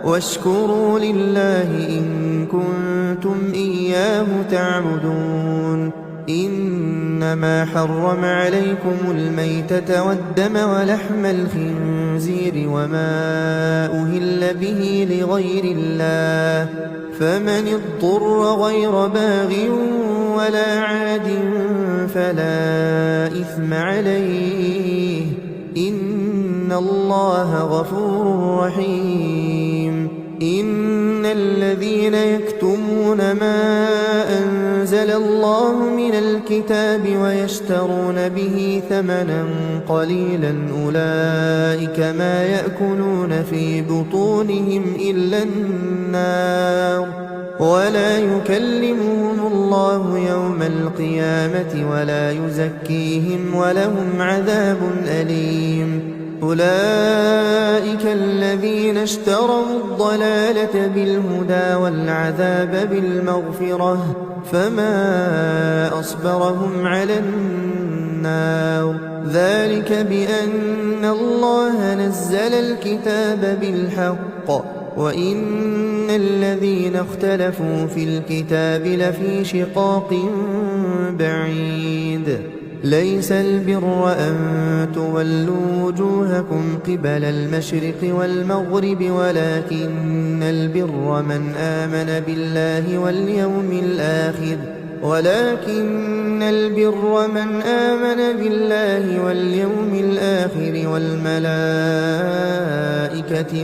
واشكروا لله إن كنتم إياه تعبدون إنما حرم عليكم الميتة والدم ولحم الخنزير وما أهل به لغير الله فمن اضطر غير باغ ولا عاد فلا إثم عليه إن الله غفور رحيم إن الذين يكتمون ما أنزل الله من الكتاب ويشترون به ثمنا قليلا أولئك ما يأكلون في بطونهم إلا النار ولا يكلمهم الله يوم القيامة ولا يزكيهم ولهم عذاب أليم أولئك الذين اشتروا الضلالة بالهدى والعذاب بالمغفرة فما أصبرهم على النار ذلك بأن الله نزل الكتاب بالحق وإن الذين اختلفوا في الكتاب لفي شقاق بعيد ليس البر أن تولوا وجوهكم قبل المشرق والمغرب ولكن البر من آمن بالله واليوم الآخر والملائكة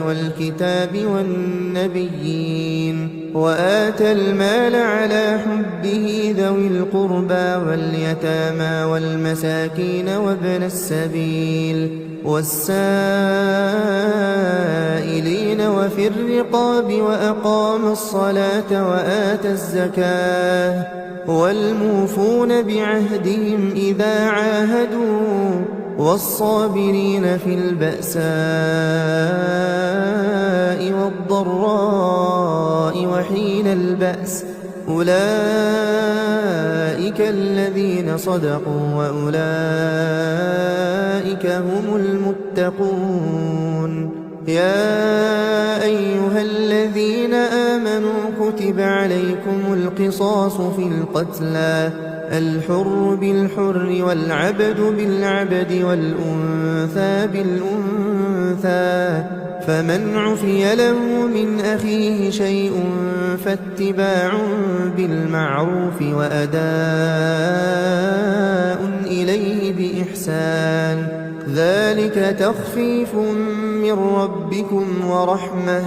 والكتاب والنبيين وآتى المال على حبه ذوي القربى واليتامى والمساكين وابن السبيل والسائلين وفي الرقاب وأقام الصلاة وآتى الزكاة والموفون بعهدهم إذا عاهدوا والصابرين في البأساء والضراء وحين البأس أولئك الذين صدقوا وأولئك هم المتقون. يا أيها الذين آمنوا كتب عليكم القصاص في القتلى الحر بالحر والعبد بالعبد والأنثى بالأنثى فمن عفي له من أخيه شيء فاتباع بالمعروف وأداء إليه بإحسان ذلك تخفيف من ربكم ورحمة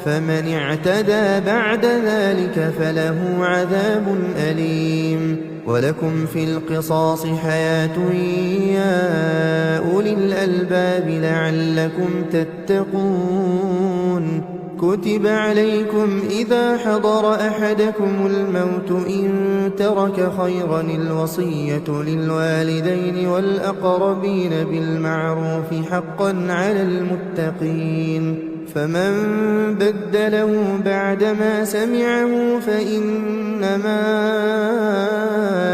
فمن اعتدى بعد ذلك فله عذاب أليم. ولكم في القصاص حياة يا أولي الألباب لعلكم تتقون. كتب عليكم إذا حضر أحدكم الموت إن ترك خيرا الوصية للوالدين والأقربين بالمعروف حقا على المتقين فمن بدله بعدما سمعه فإنما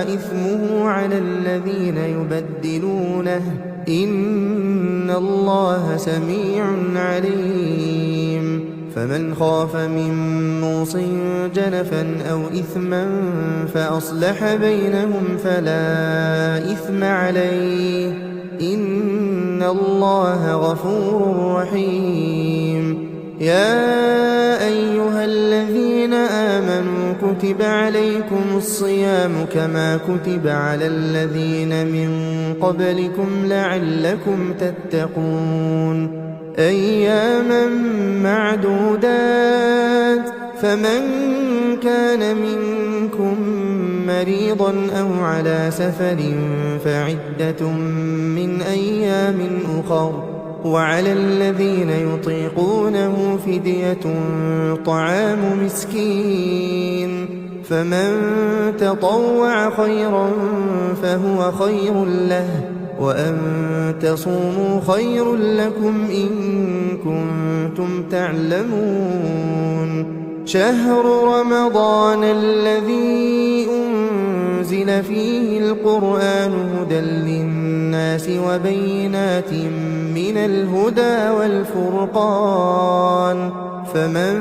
إثمه على الذين يبدلونه إن الله سميع عليم. فمن خاف من موص جنفا أو إثما فأصلح بينهم فلا إثم عليه إن الله غفور رحيم. يا أيها الذين آمنوا كتب عليكم الصيام كما كتب على الذين من قبلكم لعلكم تتقون أياما معدودات فمن كان منكم مريضا أو على سفر فعدة من أيام أخر وعلى الذين يطيقونه فدية طعام مسكين فمن تطوع خيرا فهو خير له وأن تصوموا خير لكم إن كنتم تعلمون. شهر رمضان الذي أنزل فيه القرآن هدى للناس وبينات من الهدى والفرقان فمن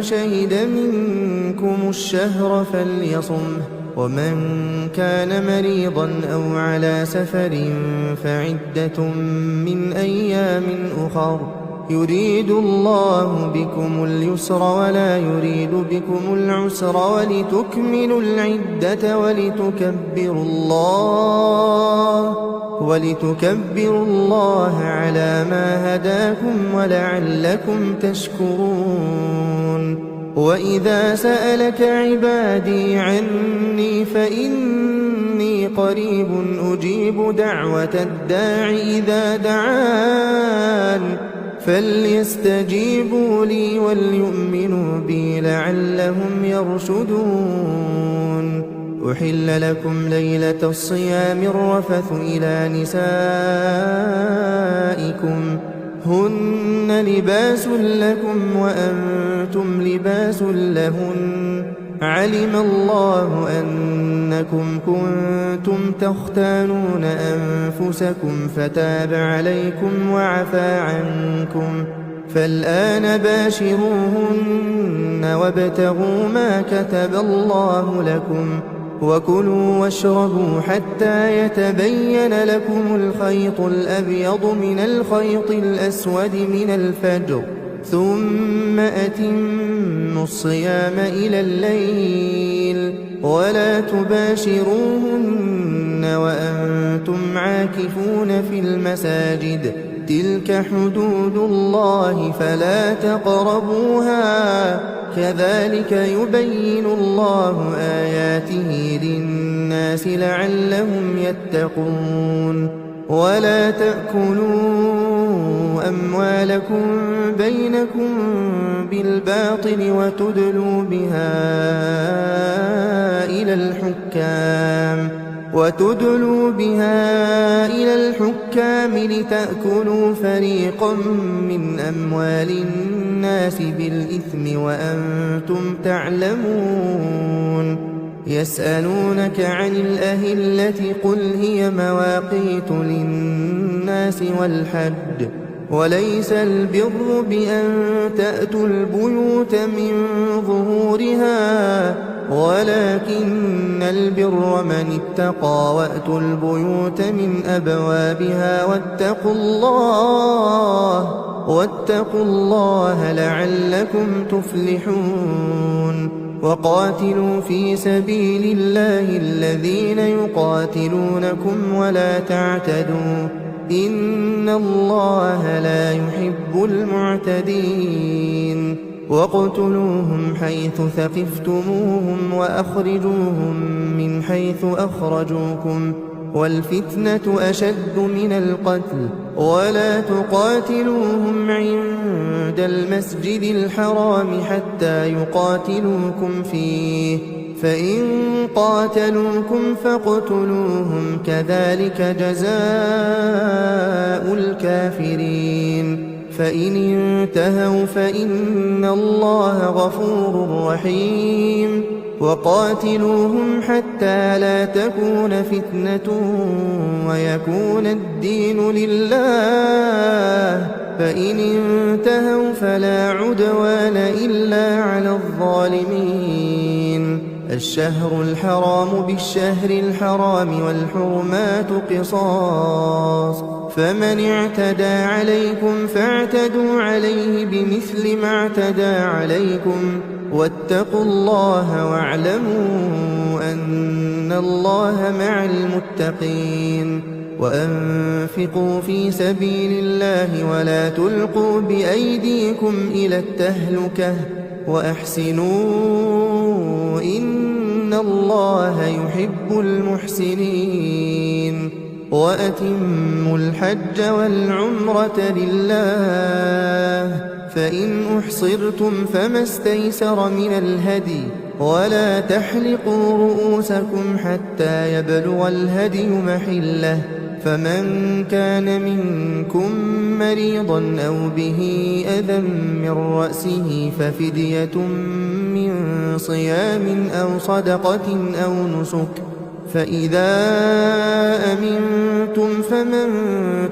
شهد منكم الشهر فليصمه ومن كان مريضا أو على سفر فعدة من أيام أخر يريد الله بكم اليسر ولا يريد بكم العسر ولتكملوا العدة ولتكبروا الله على ما هداكم ولعلكم تشكرون. وإذا سألك عبادي عني فإني قريب أجيب دعوة الداع إذا دعان فليستجيبوا لي وليؤمنوا بي لعلهم يرشدون. أحل لكم ليلة الصيام الرفث إلى نسائكم هن لباس لكم وأنتم لباس لهن علم الله أنكم كنتم تختانون أنفسكم فتاب عليكم وعفى عنكم فالآن باشروهن وابتغوا ما كتب الله لكم وكلوا واشربوا حتى يتبين لكم الخيط الأبيض من الخيط الأسود من الفجر ثم أتموا الصيام إلى الليل ولا تباشروهن وأنتم عاكفون في المساجد تلك حدود الله فلا تقربوها كذلك يبين الله آياته للناس لعلهم يتقون ولا تأكلوا أموالكم بينكم بالباطل وتدلوا بها إلى الحكام لتأكلوا فريقا من أموال الناس بالإثم وأنتم تعلمون يسألونك عن الأهلة قل هي مواقيت للناس والحج وليس البر بأن تأتوا البيوت من ظهورها ولكن البر من اتقى وأتوا البيوت من أبوابها واتقوا الله لعلكم تفلحون وقاتلوا في سبيل الله الذين يقاتلونكم ولا تعتدوا إن الله لا يحب المعتدين واقتلوهم حيث ثقفتموهم وأخرجوهم من حيث أخرجوكم والفتنة أشد من القتل ولا تقاتلوهم عند المسجد الحرام حتى يقاتلوكم فيه فإن قاتلوكم فاقتلوهم كذلك جزاء الكافرين فإن انتهوا فإن الله غفور رحيم وقاتلوهم حتى لا تكون فتنة ويكون الدين لله فإن انتهوا فلا عدوان إلا على الظالمين الشهر الحرام بالشهر الحرام والحرمات قصاص فمن اعتدى عليكم فاعتدوا عليه بمثل ما اعتدى عليكم واتقوا الله واعلموا أن الله مع المتقين وأنفقوا في سبيل الله ولا تلقوا بأيديكم إلى التهلكة وأحسنوا إن الله يحب المحسنين وأتموا الحج والعمرة لله فإن أحصرتم فما استيسر من الهدي ولا تحلقوا رؤوسكم حتى يبلغ الهدي محله فمن كان منكم مريضا أو به أذى من رأسه ففدية من صيام أو صدقة أو نسك فإذا أمنتم فمن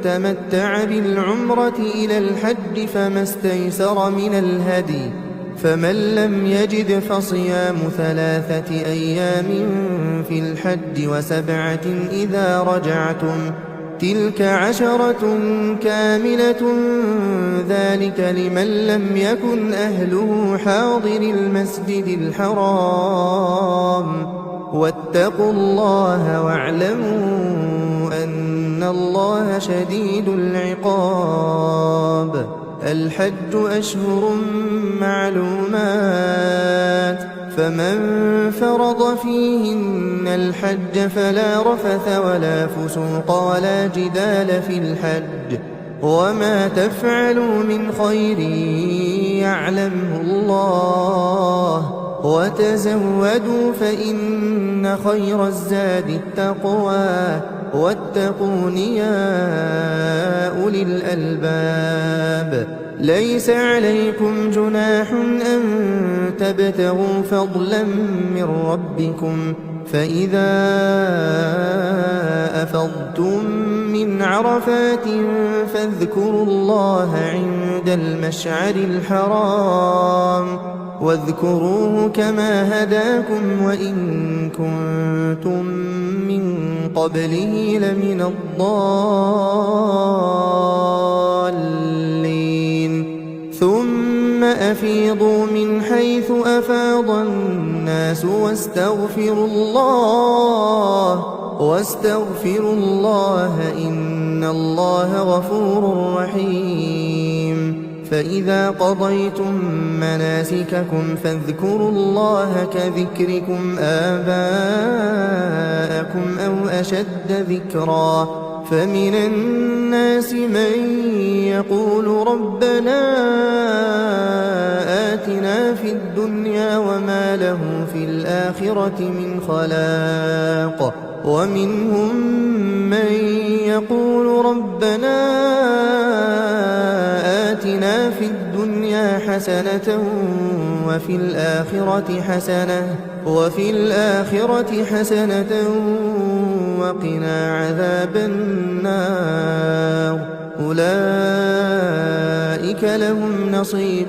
تمتع بالعمرة إلى الحج فما استيسر من الهدي فمن لم يجد فصيام 3 أيام في الحج و7 إذا رجعتم تلك 10 كاملة ذلك لمن لم يكن أهله حاضر المسجد الحرام واتقوا الله واعلموا أن الله شديد العقاب الحج أشهر معلومات فمن فرض فيهن الحج فلا رفث ولا فسوق ولا جدال في الحج وما تفعلوا من خير يعلمه الله وتزودوا فإن خير الزاد التقوى واتقون يا أولي الألباب ليس عليكم جناح أن تبتغوا فضلا من ربكم فإذا أفضتم من عرفات فاذكروا الله عند المشعر الحرام واذكروه كما هداكم وإن كنتم من قبله لمن الضالين ثم أفيضوا من حيث أفاض الناس واستغفروا الله إن الله غفور رحيم فإذا قضيتم مناسككم فاذكروا الله كذكركم آباءكم أو أشد ذكرا فمن الناس من يقول ربنا آتنا في الدنيا وما له في الآخرة من خلاق ومنهم من يقول ربنا آتنا في الدنيا حسنة وفي الآخرة حسنة وقنا عذاب النار أولئك لهم نصيب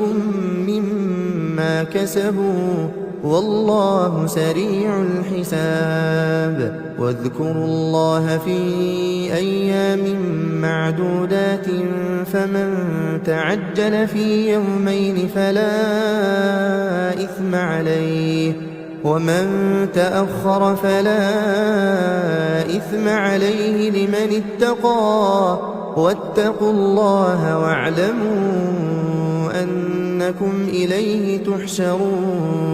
مما كسبوا والله سريع الحساب واذكروا الله في أيام معدودات فمن تعجل في يومين فلا إثم عليه ومن تأخر فلا إثم عليه لمن اتقى واتقوا الله واعلموا أنكم إليه تحشرون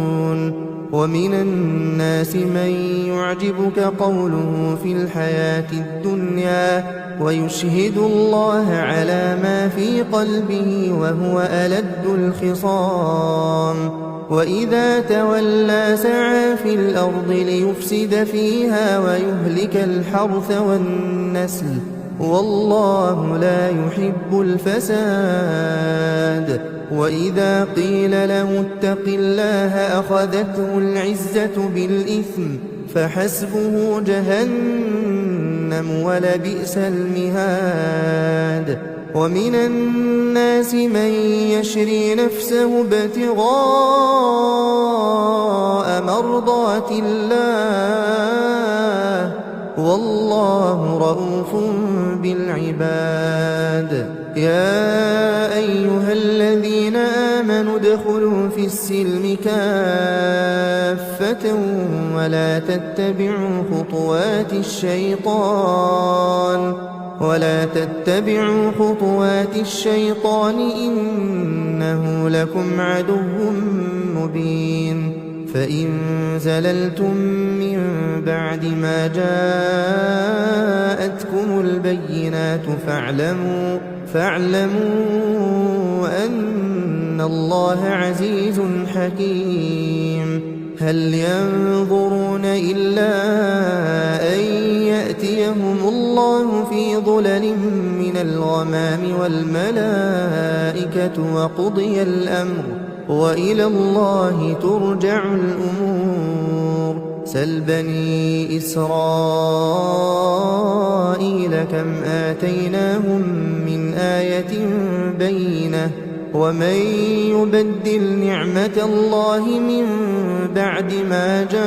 ومن الناس من يعجبك قوله في الحياة الدنيا ويشهد الله على ما في قلبه وهو ألد الخصام وإذا تولى سعى في الأرض ليفسد فيها ويهلك الحرث والنسل والله لا يحب الفساد وإذا قيل له اتق الله أخذته العزة بالإثم فحسبه جهنم ولبئس المهاد ومن الناس من يشري نفسه ابتغاء مرضات الله والله رؤوف بالعباد يا أيها الذين آمنوا ادخلوا في السلم كافة ولا تتبعوا خطوات الشيطان إنه لكم عدو مبين فإن زللتم من بعد ما جاءتكم البينات فاعلموا أن الله عزيز حكيم هل ينظرون إلا أن يأتيهم الله في ظلل من الغمام والملائكة وقضي الأمر وإلى الله ترجع الأمور سل بني إسرائيل كم آتيناهم من آية بينة ومن يبدل نعمة الله من بعد ما جاءته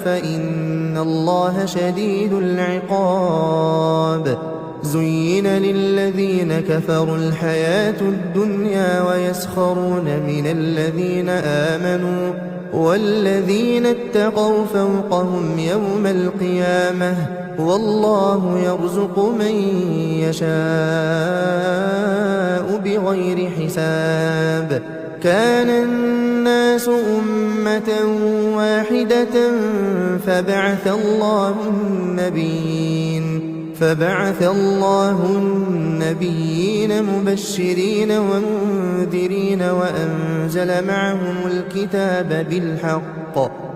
فإن الله شديد العقاب زين للذين كفروا الحياة الدنيا ويسخرون من الذين آمنوا والذين اتقوا فوقهم يوم القيامة والله يرزق من يشاء بغير حساب كان الناس أمة واحدة فبعث الله النبيين مبشرين ومنذرين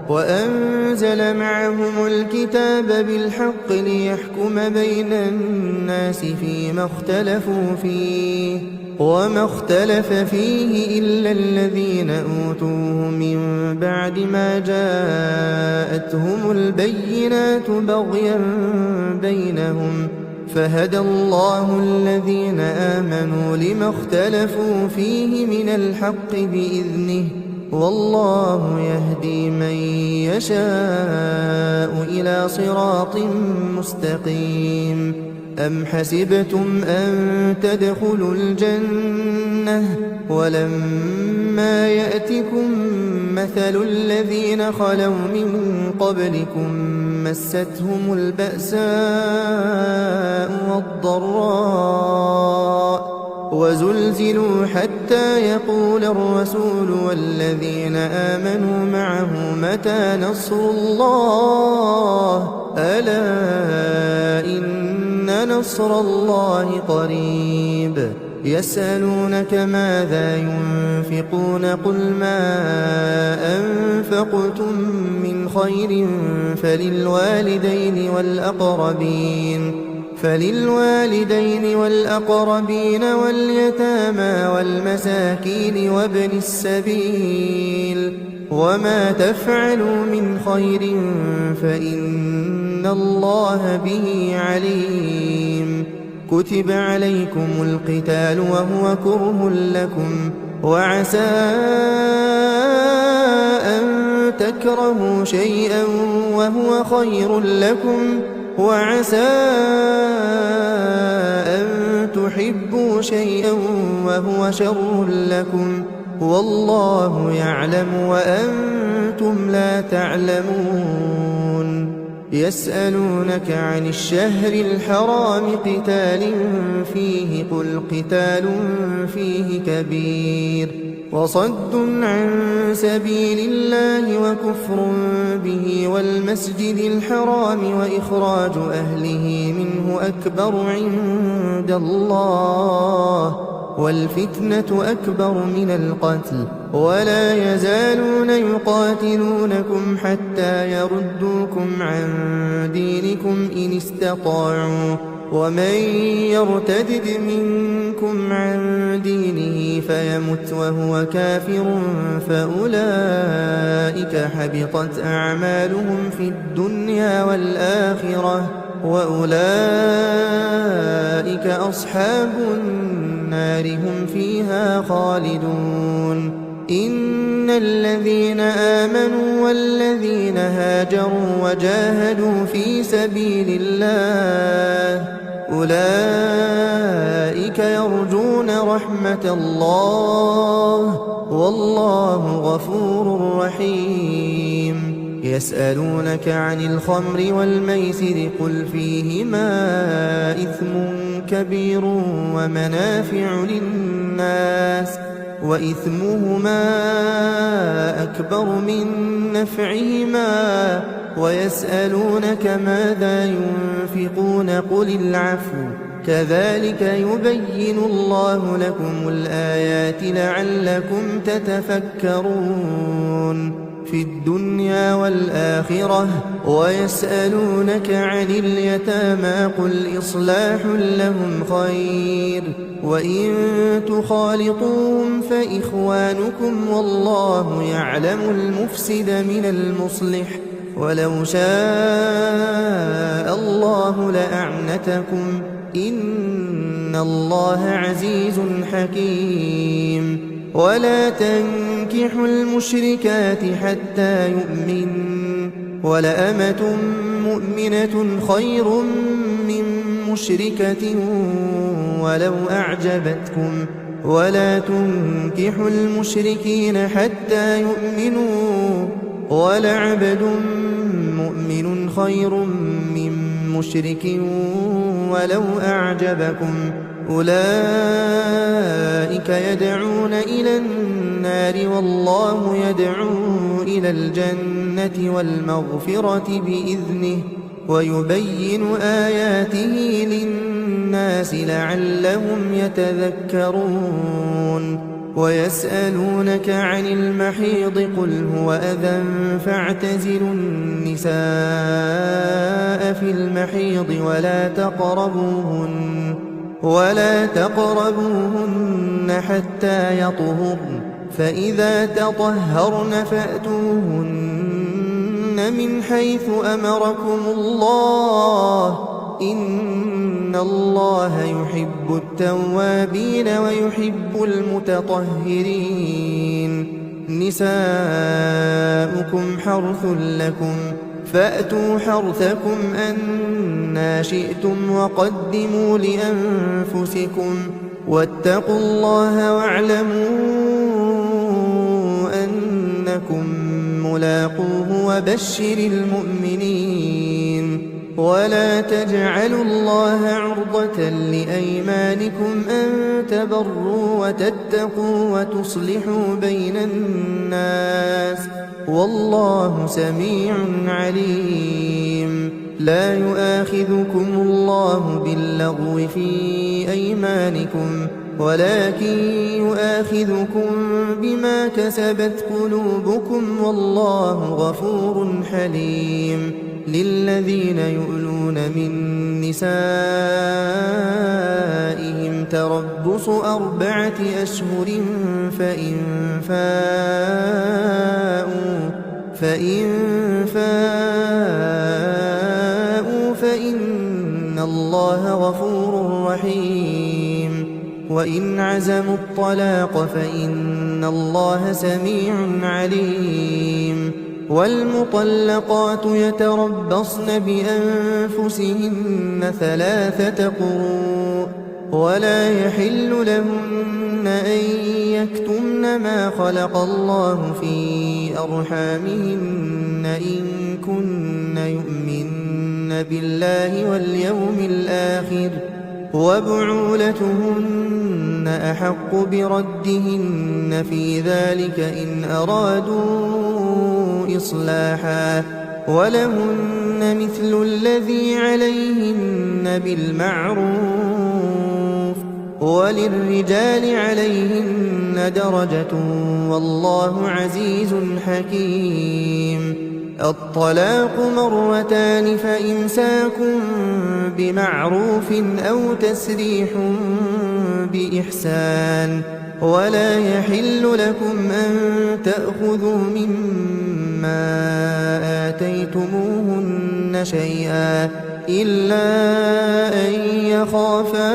وأنزل معهم الكتاب بالحق ليحكم بين الناس فيما اختلفوا فيه وما اختلف فيه إلا الذين أوتوه من بعد ما جاءتهم البينات بغيا بينهم فهدى الله الذين آمنوا لما اختلفوا فيه من الحق بإذنه والله يهدي من يشاء إلى صراط مستقيم. أم حسبتم أن تدخلوا الجنة ولما يأتكم مثل الذين خلوا من قبلكم مستهم البأساء والضراء وزلزلوا حتى يقول الرسول والذين آمنوا معه متى نصر الله ألا إن نصر الله قريب. يسألونك ماذا ينفقون قل ما أنفقتم من خير فللوالدين والأقربين واليتامى والمساكين وابن السبيل وما تفعلوا من خير فإن الله به عليم. كتب عليكم القتال وهو كره لكم وعسى أن تكرهوا شيئا وهو خير لكم وعسى أن تحبوا شيئا وهو شر لكم والله يعلم وأنتم لا تعلمون. يسألونك عن الشهر الحرام قتال فيه قل قتال فيه كبير وصد عن سبيل الله وكفر به والمسجد الحرام وإخراج أهله منه أكبر عند الله والفتنة أكبر من القتل ولا يزالون يقاتلونكم حتى يردوكم عن دينكم إن استطاعوا ومن يرتدد منكم عن دينه فيمت وهو كافر فأولئك حبطت أعمالهم في الدنيا والآخرة وأولئك أصحاب النار هم فيها خالدون. إن الذين آمنوا والذين هاجروا وجاهدوا في سبيل الله أولئك يرجون رحمة الله والله غفور رحيم. يسألونك عن الخمر والميسر قل فيهما إثم كبير ومنافع للناس وإثمهما أكبر من نفعهما ويسألونك ماذا ينفقون قل العفو كذلك يبين الله لكم الآيات لعلكم تتفكرون في الدنيا والآخرة. ويسألونك عن اليتامى قل إصلاح لهم خير وإن تخالطوهم فإخوانكم والله يعلم المفسد من المصلح ولو شاء الله لأعنتكم إن الله عزيز حكيم. ولا تنكحوا المشركات حتى يؤمن ولأمة مؤمنة خير من مشركة ولو أعجبتكم ولا تنكحوا المشركين حتى يؤمنوا ولعبد مؤمن خير من مشرك ولو أعجبكم أولئك يدعون إلى النار والله يدعو إلى الجنة والمغفرة بإذنه ويبين آياته للناس لعلهم يتذكرون. ويسألونك عن المحيض قل هو أذى فاعتزلوا النساء في المحيض ولا تقربوهن حتى يطهرن فإذا تطهرن فأتوهن من حيث أمركم الله إن الله يحب التوابين ويحب المتطهرين. نساؤكم حرث لكم فأتوا حرثكم أنى شئتم وقدموا لأنفسكم واتقوا الله واعلموا أنكم ملاقوه وبشر المؤمنين. ولا تجعلوا الله عرضة لأيمانكم أن تبروا وتتقوا وتصلحوا بين الناس والله سميع عليم. لا يؤاخذكم الله باللغو في أيمانكم ولكن يؤاخذكم بما كسبت قلوبكم والله غفور حليم. للذين يؤلون من نسائهم تربص 4 أشهر فإن فاءوا فإن الله غفور رحيم. وإن عزموا الطلاق فإن الله سميع عليم. والمطلقات يتربصن بأنفسهن 3 قروء ولا يحل لهن أن يكتمن ما خلق الله في أرحامهن إن كن يؤمن بالله واليوم الآخر وبعولتهن أحق بردهن في ذلك إن أرادوا إصلاحا ولهن مثل الذي عليهن بالمعروف وللرجال عليهن درجة والله عزيز حكيم. الطلاق 2 فإمساك بمعروف أو تسريح بإحسان. ولا يحل لكم أن تأخذوا مما آتيتموهن شيئا إلا أن يخافا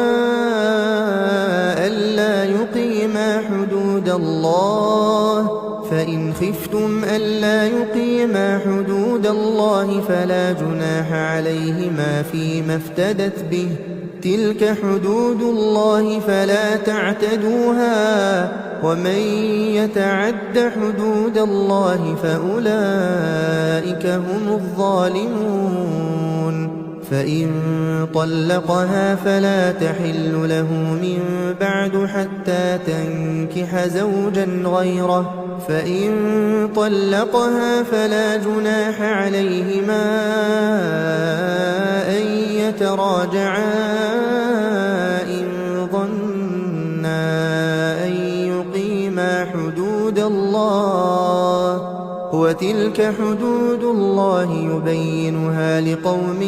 ألا يقيما حدود الله فإن خفتم ألا يقيما حدود الله فلا جناح عليهما فيما افتدت به تلك حدود الله فلا تعتدوها ومن يتعد حدود الله فأولئك هم الظالمون. فإن طلقها فلا تحل له من بعد حتى تنكح زوجا غيره فإن طلقها فلا جناح عليهما أن يتراجعا إن ظنا أن يقيما حدود الله وتلك حدود الله يبينها لقوم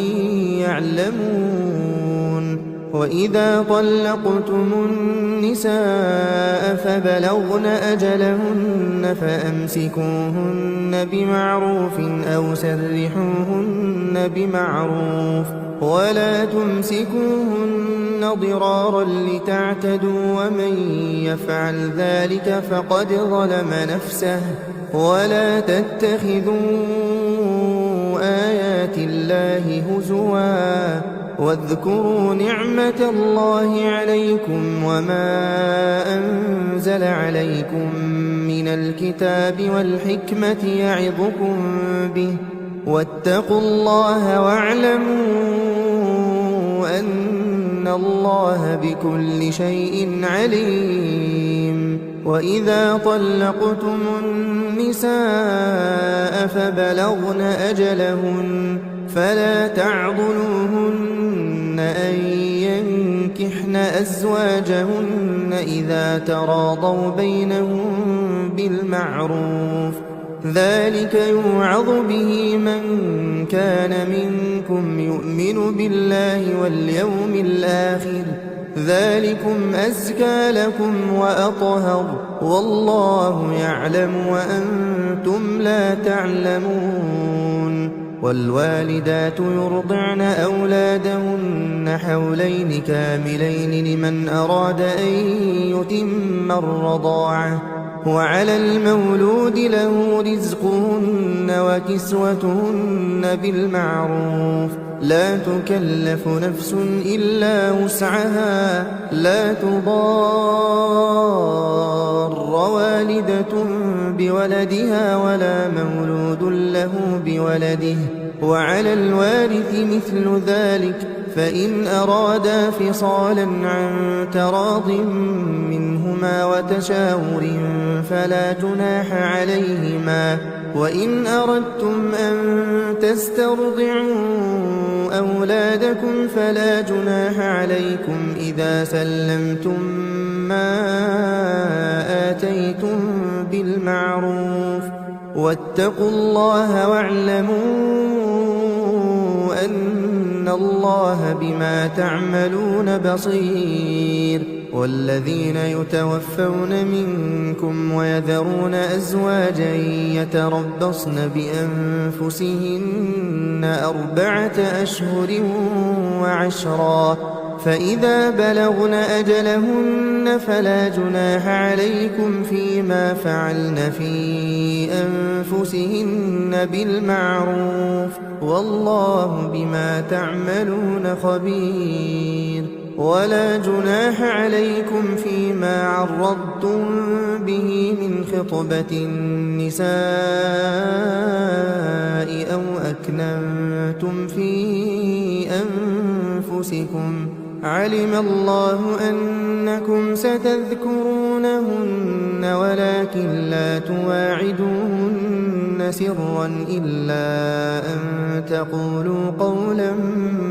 يعلمون. وإذا طلقتم النساء فبلغن أجلهن فأمسكوهن بمعروف أو سرحوهن بمعروف ولا تمسكوهن ضرارا لتعتدوا ومن يفعل ذلك فقد ظلم نفسه. ولا تتخذوا آيات الله هزوا واذكروا نعمة الله عليكم وما أنزل عليكم من الكتاب والحكمة يعظكم به واتقوا الله واعلموا أن الله بكل شيء عليم. وإذا طلقتم النساء فبلغن أجلهن فلا تعضلوهن أن ينكحن أزواجهن إذا تراضوا بينهم بالمعروف ذلك يوعظ به من كان منكم يؤمن بالله واليوم الآخر ذلكم أزكى لكم وأطهر والله يعلم وأنتم لا تعلمون. والوالدات يرضعن أولادهن حولين كاملين لمن أراد أن يتم الرضاعة وعلى المولود له رزقهن وكسوتهن بالمعروف لا تكلف نفس إلا وسعها لا تضار والدة بولدها ولا مولود له بولده وعلى الوارث مثل ذلك فإن أرادا فصالا عن تراض منهما وتشاور فلا جناح عليهما وإن أردتم أن تسترضعوا أولادكم فلا جناح عليكم إذا سلمتم ما آتيتم بالمعروف واتقوا الله واعلموا أن الله بما تعملون بصير والذين يتوفون منكم ويذرون أزواجا يتربصن بأنفسهن 4 أشهر وعشرا فإذا بلغن أجلهن فلا جناح عليكم فيما فعلن في أنفسهن بالمعروف والله بما تعملون خبير ولا جناح عليكم فيما عرضتم به من خطبة النساء أو أكننتم في أنفسكم علم الله أنكم ستذكرونهن ولكن لا تواعدوهن سرا إلا أن تقولوا قولا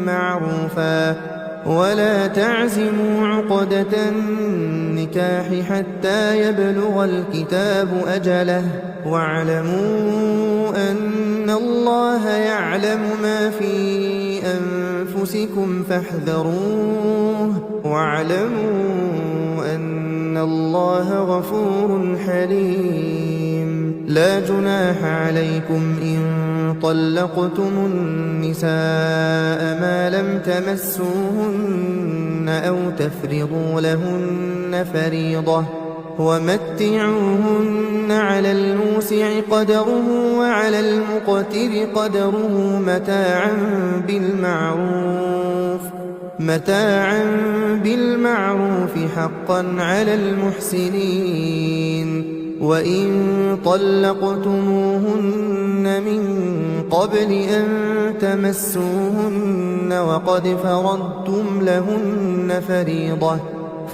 معروفا ولا تعزموا عقدة النكاح حتى يبلغ الكتاب أجله واعلموا أن الله يعلم ما في أنفسكم فاحذروه واعلموا أن الله غفور حليم لا جناح عليكم إن طلقتم النساء ما لم تمسوهن أو تفرضوا لهن فريضة ومتعوهن على الموسع قدره وعلى المقتر قدره متاعا بالمعروف حقا على المحسنين وإن طلقتموهن من قبل أن تمسوهن وقد فرضتم لهن فريضة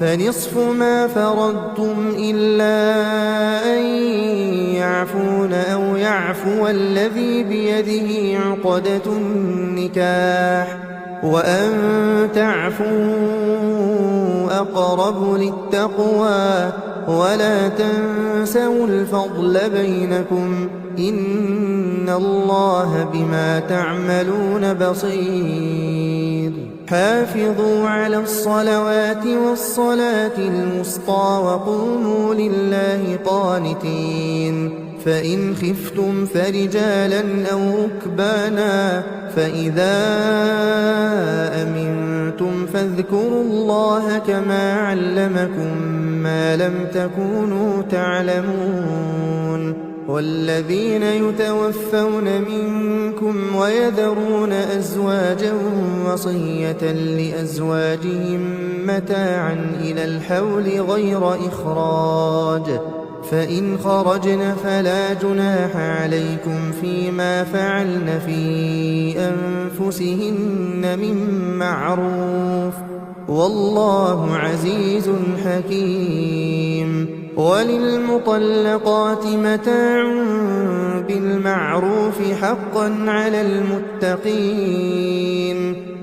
فنصف ما فرضتم إلا أن يعفون أو يعفو الذي بيده عقدة النكاح وأن تعفوا أقرب للتقوى ولا تنسوا الفضل بينكم إن الله بما تعملون بصير حافظوا على الصلوات والصلاة الوسطى وقوموا لله قانتين فإن خفتم فرجالا أو ركبانا فإذا أمنتم فاذكروا الله كما علمكم ما لم تكونوا تعلمون والذين يتوفون منكم ويذرون أزواجا وصية لأزواجهم متاعا إلى الحول غير إخراج فإن خرجن فلا جناح عليكم فيما فعلن في أنفسهن من معروف والله عزيز حكيم وللمطلقات متاع بالمعروف حقا على المتقين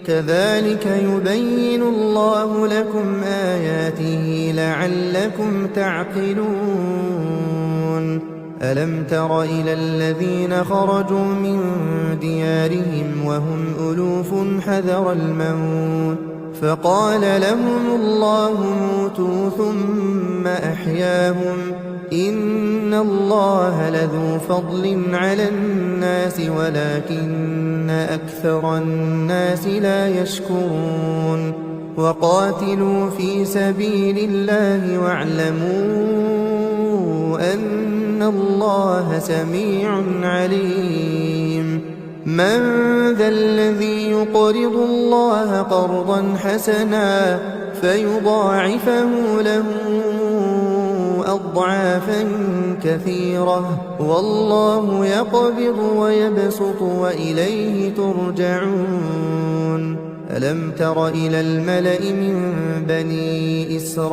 كذلك يبين الله لكم آياته لعلكم تعقلون ألم تر إلى الذين خرجوا من ديارهم وهم ألوف حذر الموت فقال لهم الله موتوا ثم أحياهم إن الله لذو فضل على الناس ولكن أكثر الناس لا يشكرون وقاتلوا في سبيل الله واعلموا أن الله سميع عليم من ذا الذي يقرض الله قرضا حسنا فيضاعفه له أضعافا كثيرة والله يقبض ويبسط وإليه ترجعون ألم تر إلى الملأ من بني إسرائيل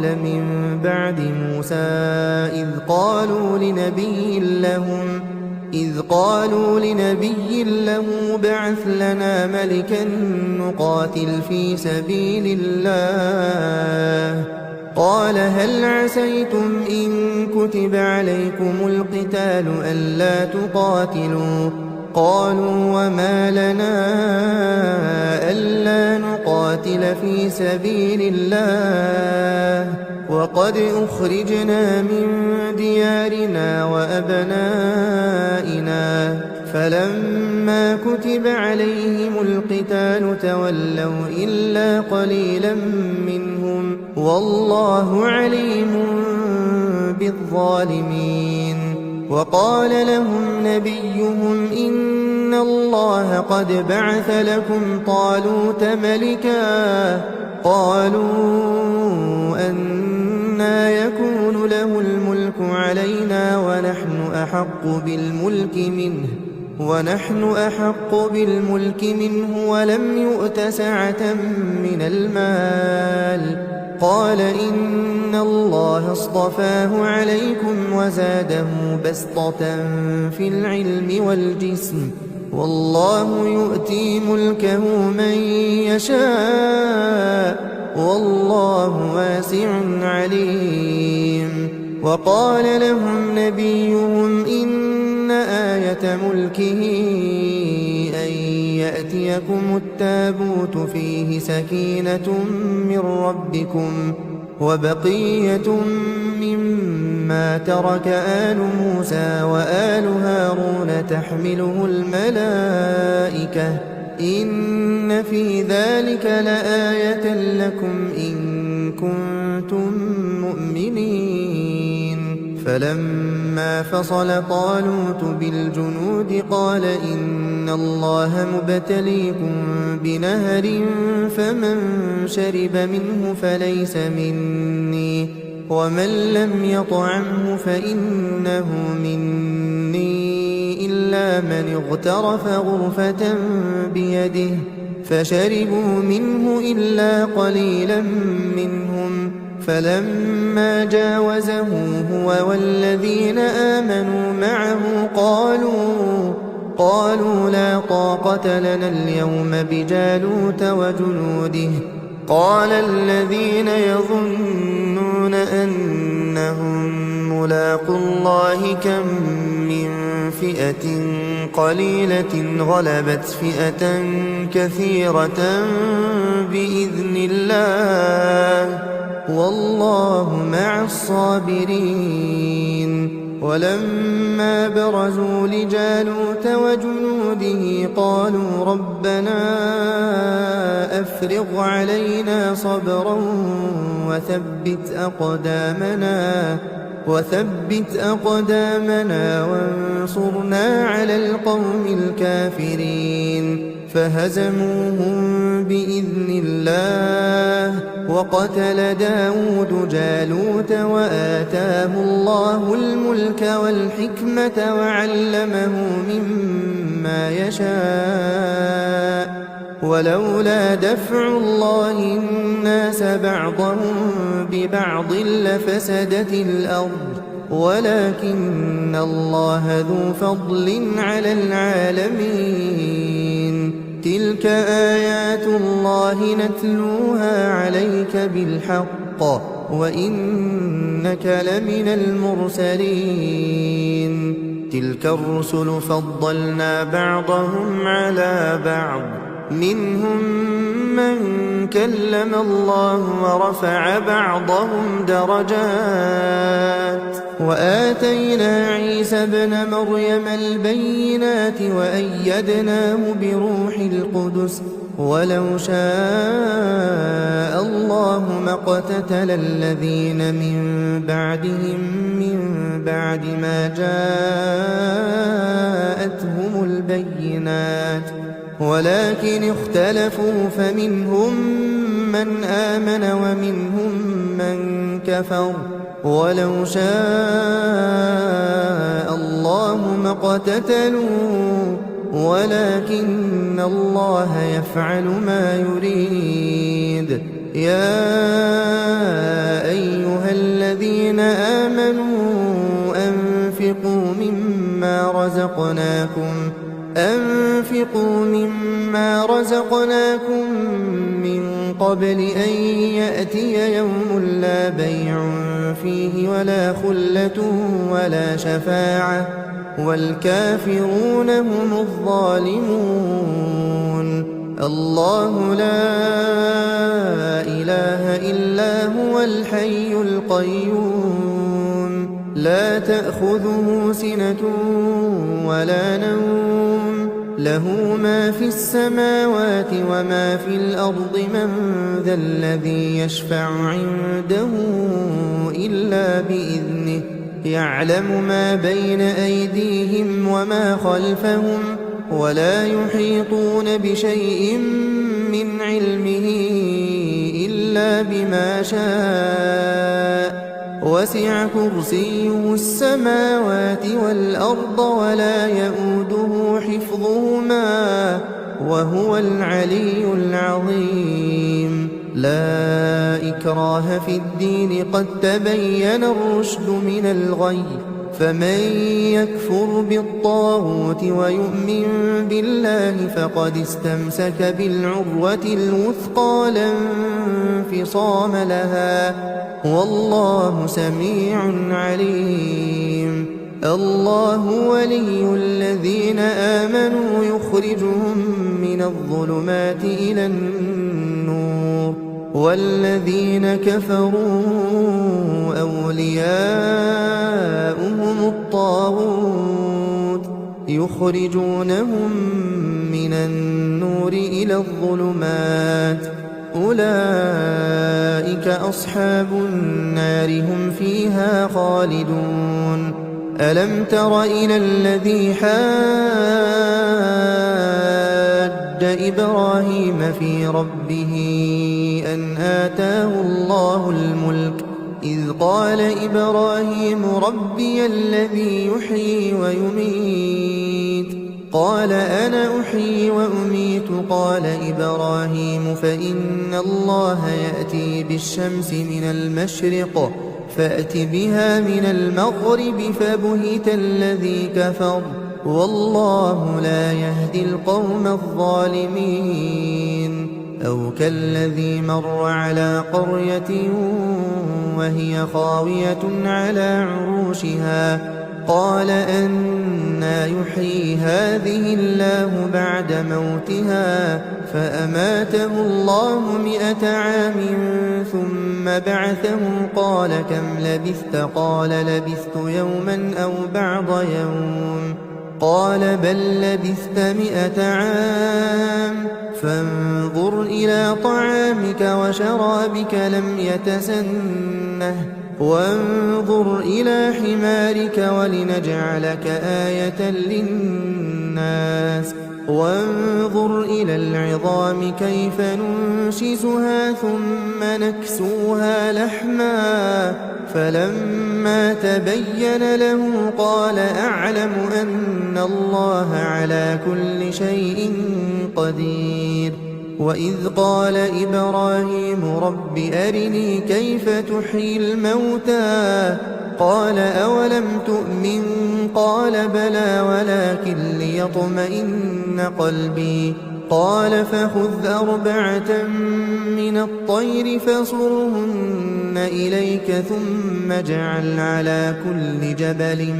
من بعد موسى إذ قالوا لنبي له بعث لنا ملكا نقاتل في سبيل الله قال هل عسيتم إن كتب عليكم القتال ألا تقاتلوا قالوا وما لنا ألا نقاتل في سبيل الله وقد أخرجنا من ديارنا وأبنائنا فلما كتب عليهم القتال تولوا إلا قليلا منهم والله عليم بالظالمين وقال لهم نبيهم إن الله قد بعث لكم طالوت ملكا قالوا أنى يكون له الملك علينا ونحن أحق بالملك منه ولم يؤت سعة من المال قال إن الله اصطفاه عليكم وزاده بسطة في العلم والجسم والله يؤتي ملكه من يشاء والله واسع عليم وقال لهم نبيهم إن آية ملكه أن يأتيكم التابوت فيه سكينة من ربكم وبقية مما ترك آل موسى وآل هارون تحمله الملائكة إن في ذلك لآية لكم إن كنتم مؤمنين فلما فصل طالوت بالجنود قال إن الله مبتليكم بنهر فمن شرب منه فليس مني ومن لم يطعمه فإنه مني إلا من اغترف غرفة بيده فشربوا منه إلا قليلا منهم فلما جاوزه هو والذين آمنوا معه قالوا لا طاقة لنا اليوم بجالوت وجنوده قال الذين يظنون أنهم ملاقو الله كم من فئة قليلة غلبت فئة كثيرة بإذن الله والله مع الصابرين ولما برزوا لجالوت وجنوده قالوا ربنا أفرغ علينا صبرا وثبت أقدامنا وانصرنا على القوم الكافرين فهزموهم بإذن الله وقتل داود جالوت وآتاه الله الملك والحكمة وعلمه مما يشاء ولولا دفع الله الناس بعضهم ببعض لفسدت الأرض ولكن الله ذو فضل على العالمين تلك آيات الله نتلوها عليك بالحق وإنك لمن المرسلين تلك الرسل فضلنا بعضهم على بعض منهم من كلم الله ورفع بعضهم درجات وآتينا عيسى ابن مريم البينات وأيدناه بروح القدس ولو شاء الله ما اقتتل الذين من بعدهم من بعد ما جاءتهم البينات ولكن اختلفوا فمنهم من آمن ومنهم من كفر ولو شاء الله ما اقتتلوا ولكن الله يفعل ما يريد يا أيها الذين آمنوا أنفقوا مما رزقناكم من قبل أن يأتي يوم لا بيع فيه ولا خلة ولا شفاعة والكافرون هم الظالمون الله لا إله إلا هو الحي القيوم لا تأخذه سنة ولا نوم له ما في السماوات وما في الأرض من ذا الذي يشفع عنده إلا بإذنه يعلم ما بين أيديهم وما خلفهم ولا يحيطون بشيء من علمه إلا بما شاء وسع كرسيه السماوات والأرض ولا يؤوده حفظهما وهو العلي العظيم لا إكراه في الدين قد تبين الرشد من الغي فمن يكفر بالطاغوت ويؤمن بالله فقد استمسك بالعروة الوثقى لا انفصام لها والله سميع عليم الله ولي الذين آمنوا يخرجهم من الظلمات إلى النور والذين كفروا أولياؤهم الطاغوت يخرجونهم من النور إلى الظلمات أولئك أصحاب النار هم فيها خالدون ألم تر إلى الذي حاج إبراهيم في ربه أن آتاه الله الملك إذ قال إبراهيم ربي الذي يحيي ويميت قال أنا أحيي وأميت قال إبراهيم فإن الله يأتي بالشمس من المشرق فأت بها من المغرب فبهت الذي كفر والله لا يهدي القوم الظالمين أو كالذي مر على قرية وهي خاوية على عروشها قال أنى يحيي هذه الله بعد موتها فأماته الله 100 عام ثم بعثه قال كم لبثت قال لبثت يوما أو بعض يوم قال بل لبثت 100 عام فانظر إلى طعامك وشرابك لم يتسنه وانظر إلى حمارك ولنجعلك آية للناس وانظر إلى العظام كيف ننشزها ثم نكسوها لحما فلما تبين له قال أعلم أن الله على كل شيء قدير وإذ قال إبراهيم رب أرني كيف تحيي الموتى قال أولم تؤمن قال بلى ولكن ليطمئن قلبي قال فخذ 4 من الطير فصرهن إليك ثم اجعل على كل جبل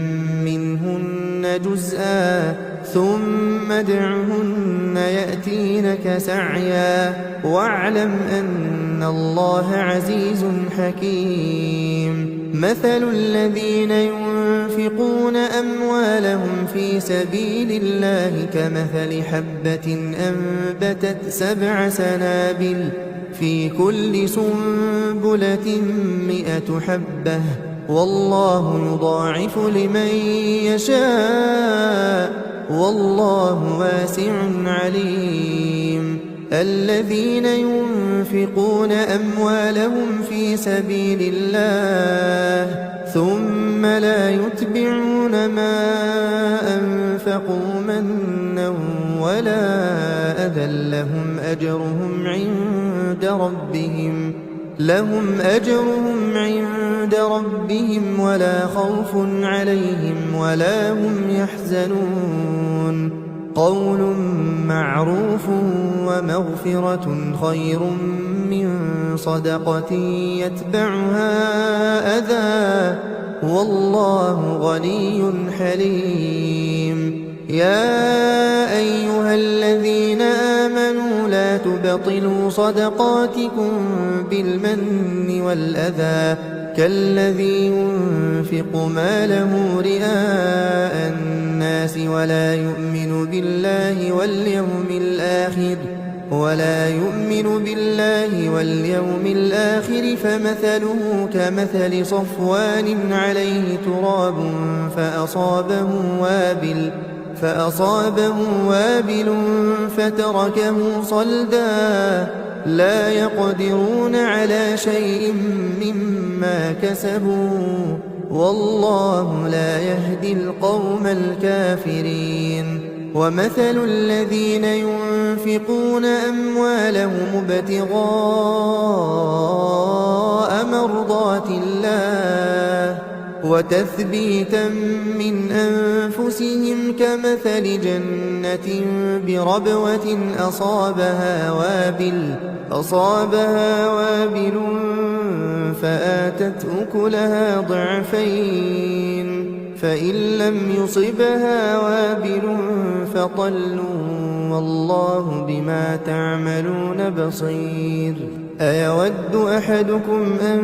منهن جزءا ثم ادعهن يأتينك سعيا واعلم أن الله عزيز حكيم. مثل الذين ينفقون أموالهم في سبيل الله كمثل حبة أنبتت 7 سنابل في كل سنبلة 100 حبة والله يضاعف لمن يشاء والله واسع عليم. الذين ينفقون أموالهم في سبيل الله ثم لا يتبعون ما أنفقوا منا ولا أذى لهم أجرهم عند ربهم ولا خوف عليهم ولا هم يحزنون. قول معروف ومغفرة خير من صدقة يتبعها أذى والله غني حليم. يا أيها الذين آمنوا لا تبطلوا صدقاتكم بالمن والأذى كالذي ينفق ماله رئاء الناس ولا يؤمن بالله واليوم الآخر فمثله كمثل صفوان عليه تراب فأصابه وابل فتركه صلدا لا يقدرون على شيء مما كسبوا والله لا يهدي القوم الكافرين. ومثل الذين ينفقون أموالهم ابتغاء مرضات الله وتثبيتا من أنفسهم كمثل جنة بربوة أصابها وابل فآتت أكلها ضعفين فإن لم يصبها وابل فطل والله بما تعملون بصير. أيود أحدكم أن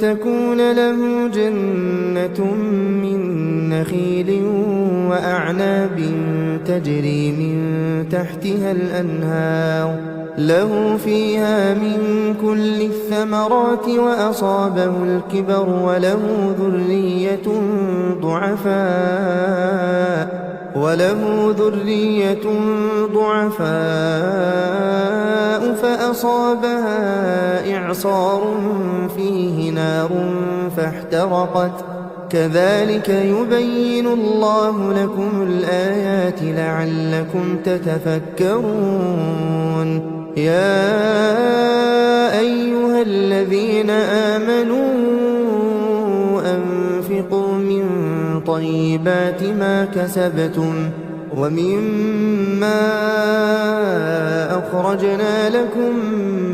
تكون له جنة من نخيل وأعناب تجري من تحتها الأنهار له فيها من كل الثمرات وأصابه الكبر وله ذرية ضعفاء فأصابها إعصار فيه نار فاحترقت كذلك يبين الله لكم الآيات لعلكم تتفكرون. يا أيها الذين آمنوا أنفقوا من طيبات ما كسبتم ومما أخرجنا لكم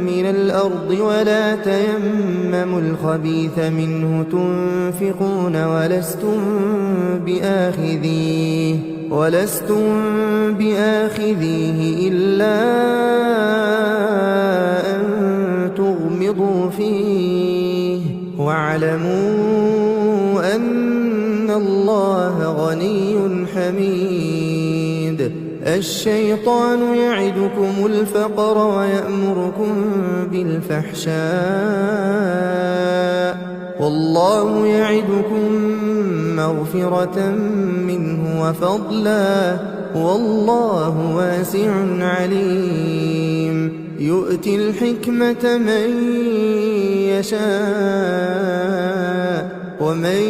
من الأرض ولا تيمموا الخبيث منه تنفقون ولستم بآخذيه إلا أن تغمضوا فيه واعلموا أن الله غني حميد. الشيطان يعدكم الفقر ويأمركم بالفحشاء والله يعدكم مغفرة منه وفضلا والله واسع عليم. يؤتي الحكمة من يشاء ومن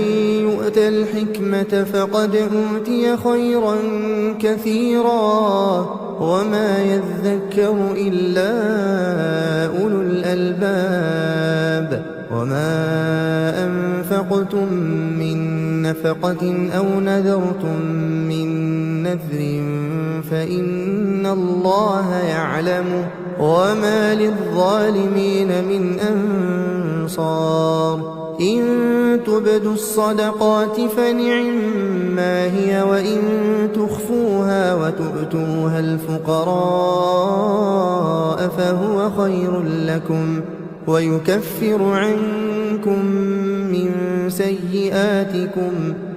يؤت الحكمة فقد أوتي خيرا كثيرا وما يذكر إلا أولو الألباب. وما أنفقتم من نفقة أو نذرتم من نذر فإن الله يعلمه وما للظالمين من أنصار. إن تبدوا الصدقات فنعما هي وإن تخفوها وتؤتوها الفقراء فهو خير لكم ويكفر عنكم من سيئاتكم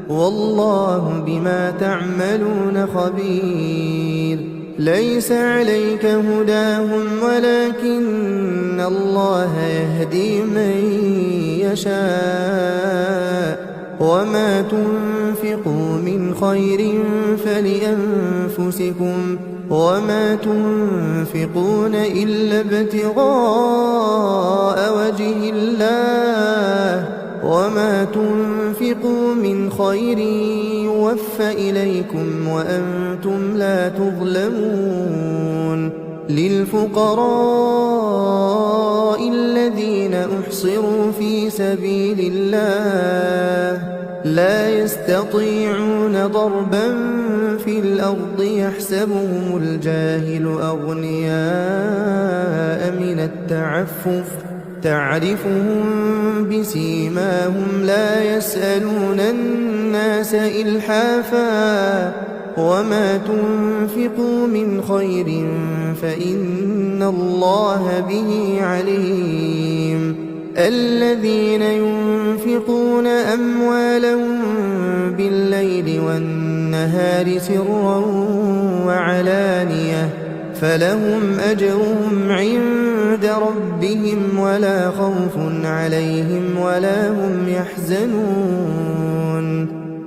والله بما تعملون خبير ليس عليك هداهم ولكن الله يهدي من يشاء وما تنفقوا من خير فلأنفسكم وما تنفقون إلا ابتغاء وجه الله وما تنفقوا من خير يوفى إليكم وأنتم لا تظلمون للفقراء الذين أحصروا في سبيل الله لا يستطيعون ضربا في الأرض يحسبهم الجاهل أغنياء من التعفف تعرفهم بسيماهم لا يسألون الناس إلحافا وما تنفقوا من خير فإن الله به عليم الذين ينفقون أموالهم بالليل والنهار سرا وعلانية فلهم أجرهم عند ربهم ولا خوف عليهم ولا هم يحزنون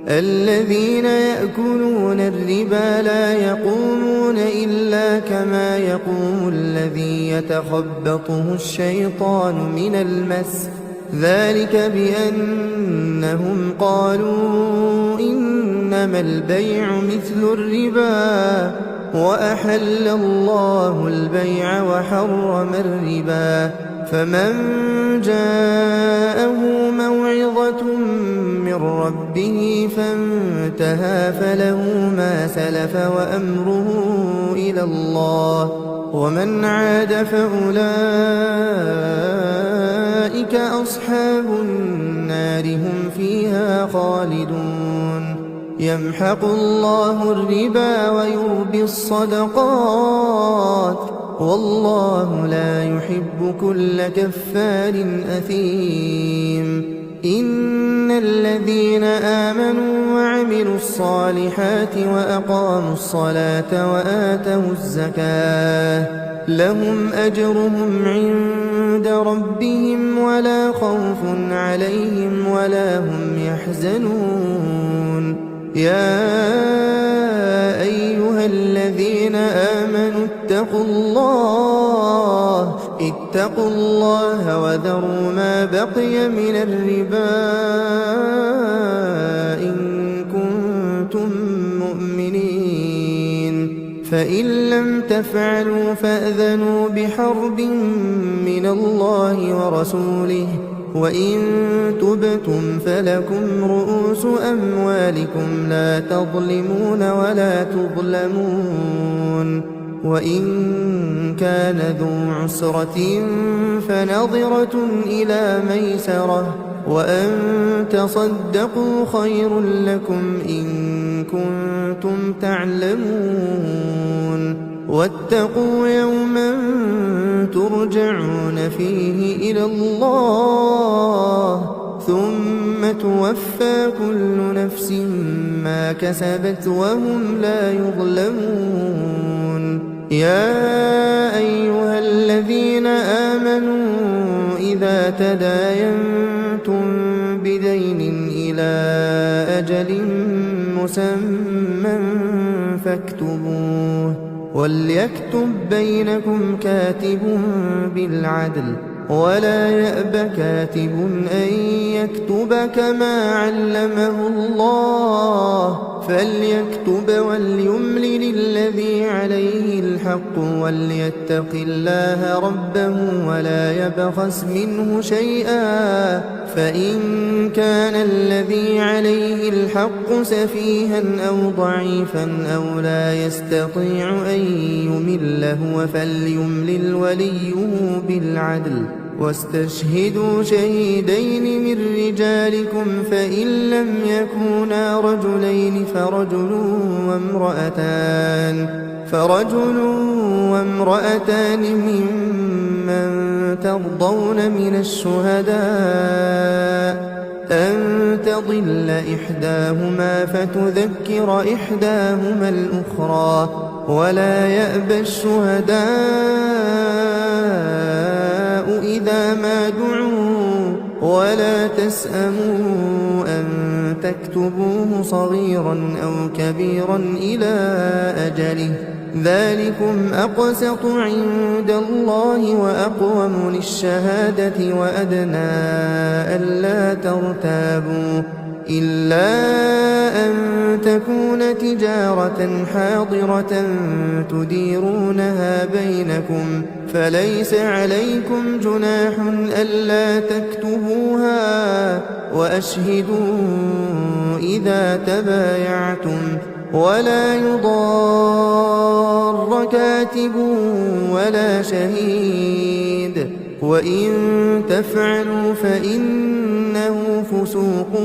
الذين يأكلون الربا لا يقومون إلا كما يقوم الذي يتخبطه الشيطان من المس ذلك بأنهم قالوا إنما البيع مثل الربا وأحل الله البيع وحرم الربا فمن جاءه موعظة من ربه فانتهى فله ما سلف وأمره إلى الله ومن عاد فأولئك أصحاب النار هم فيها خالدون يمحق الله الربا ويربي الصدقات والله لا يحب كل كفار أثيم إن الذين آمنوا وعملوا الصالحات وأقاموا الصلاة وآتوا الزكاة لهم أجرهم عند ربهم ولا خوف عليهم ولا هم يحزنون يا أيها الذين آمنوا اتقوا الله وذروا ما بقي من الربا إن كنتم مؤمنين فإن لم تفعلوا فأذنوا بحرب من الله ورسوله وإن تبتم فلكم رؤوس أموالكم لا تظلمون ولا تظلمون وإن كان ذو عسرة فنظرة إلى ميسرة وأن تصدقوا خير لكم إن كنتم تعلمون واتقوا يوما ترجعون فيه إلى الله ثم توفى كل نفس ما كسبت وهم لا يظلمون يا أيها الذين آمنوا إذا تداينتم بدين إلى أجل مسمى فاكتبوه وليكتب بينكم كاتب بالعدل ولا يأب كاتب أن يكتب كما علمه الله فليكتب وليملل الذي عليه الحق وليتق الله ربه ولا يبخس منه شيئا فإن كان الذي عليه الحق سفيها أو ضعيفا أو لا يستطيع أن يمل هو فليملل وليه بالعدل واستشهدوا شهيدين من رجالكم فإن لم يكونا رجلين فرجل وامرأتان ممن ترضون من الشهداء أن تضل إحداهما فتذكر إحداهما الأخرى ولا يأبى الشهداء إذا ما دعوا ولا تسأموا أن تكتبوه صغيرا أو كبيرا إلى أجله ذلكم أقسط عند الله وأقوم للشهادة وأدنى ألا ترتابوا إلا أن تكون تجارة حاضرة تديرونها بينكم فليس عليكم جناح ألا تكتبوها وأشهدوا إذا تبايعتم ولا يضار كاتب ولا شهيد وإن تفعلوا فإنه فسوق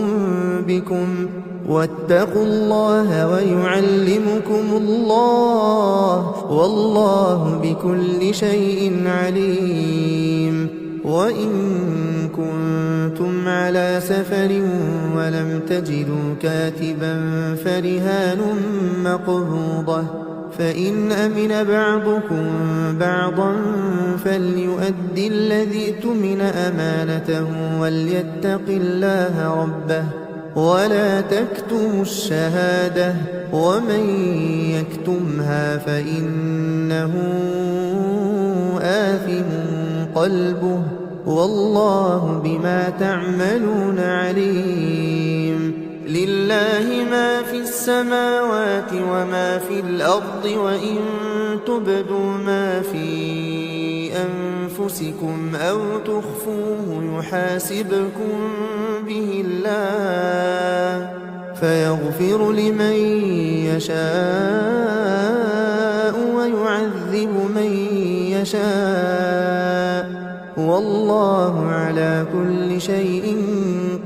بكم واتقوا الله ويعلمكم الله والله بكل شيء عليم وإن كنتم على سفر ولم تجدوا كاتبا فرهان مقبوضة فإن أمن بعضكم بعضا فليؤد الذي اؤتمن أمانته وليتق الله ربه ولا تكتموا الشهادة ومن يكتمها فإنه آثم قلبه والله بما تعملون عليم لله ما في السماوات وما في الأرض وإن تبدوا ما في أنفسكم أو تخفوه يحاسبكم به الله فيغفر لمن يشاء ويعذب من يشاء والله على كل شيء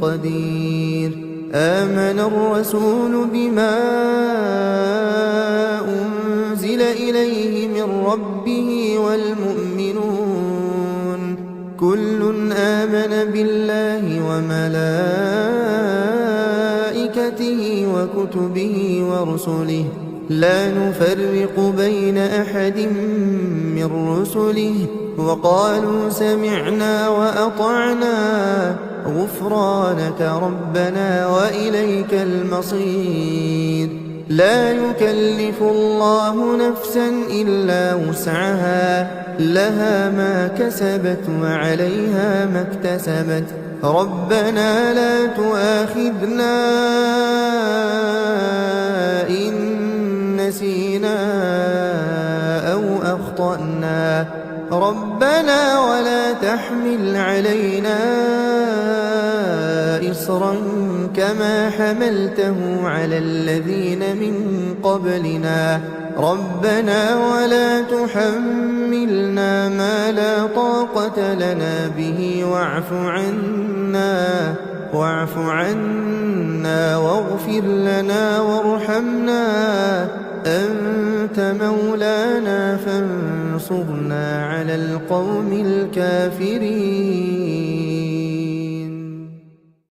قدير آمن الرسول بما أنزل إليه من ربه والمؤمنون كل آمن بالله وملائكته وكتبه ورسله لا نفرق بين أحد من رسله وقالوا سمعنا وأطعنا غفرانك ربنا وإليك المصير لا يكلف الله نفسا إلا وسعها لها ما كسبت وعليها ما اكتسبت ربنا لا تؤاخذنا إن نسينا أو أخطأنا ربنا ولا تحمل علينا إصرا كما حملته على الذين من قبلنا ربنا ولا تحملنا ما لا طاقة لنا به واعف عنا واغفر لنا وارحمنا أنت مولانا فانصرنا على القوم الكافرين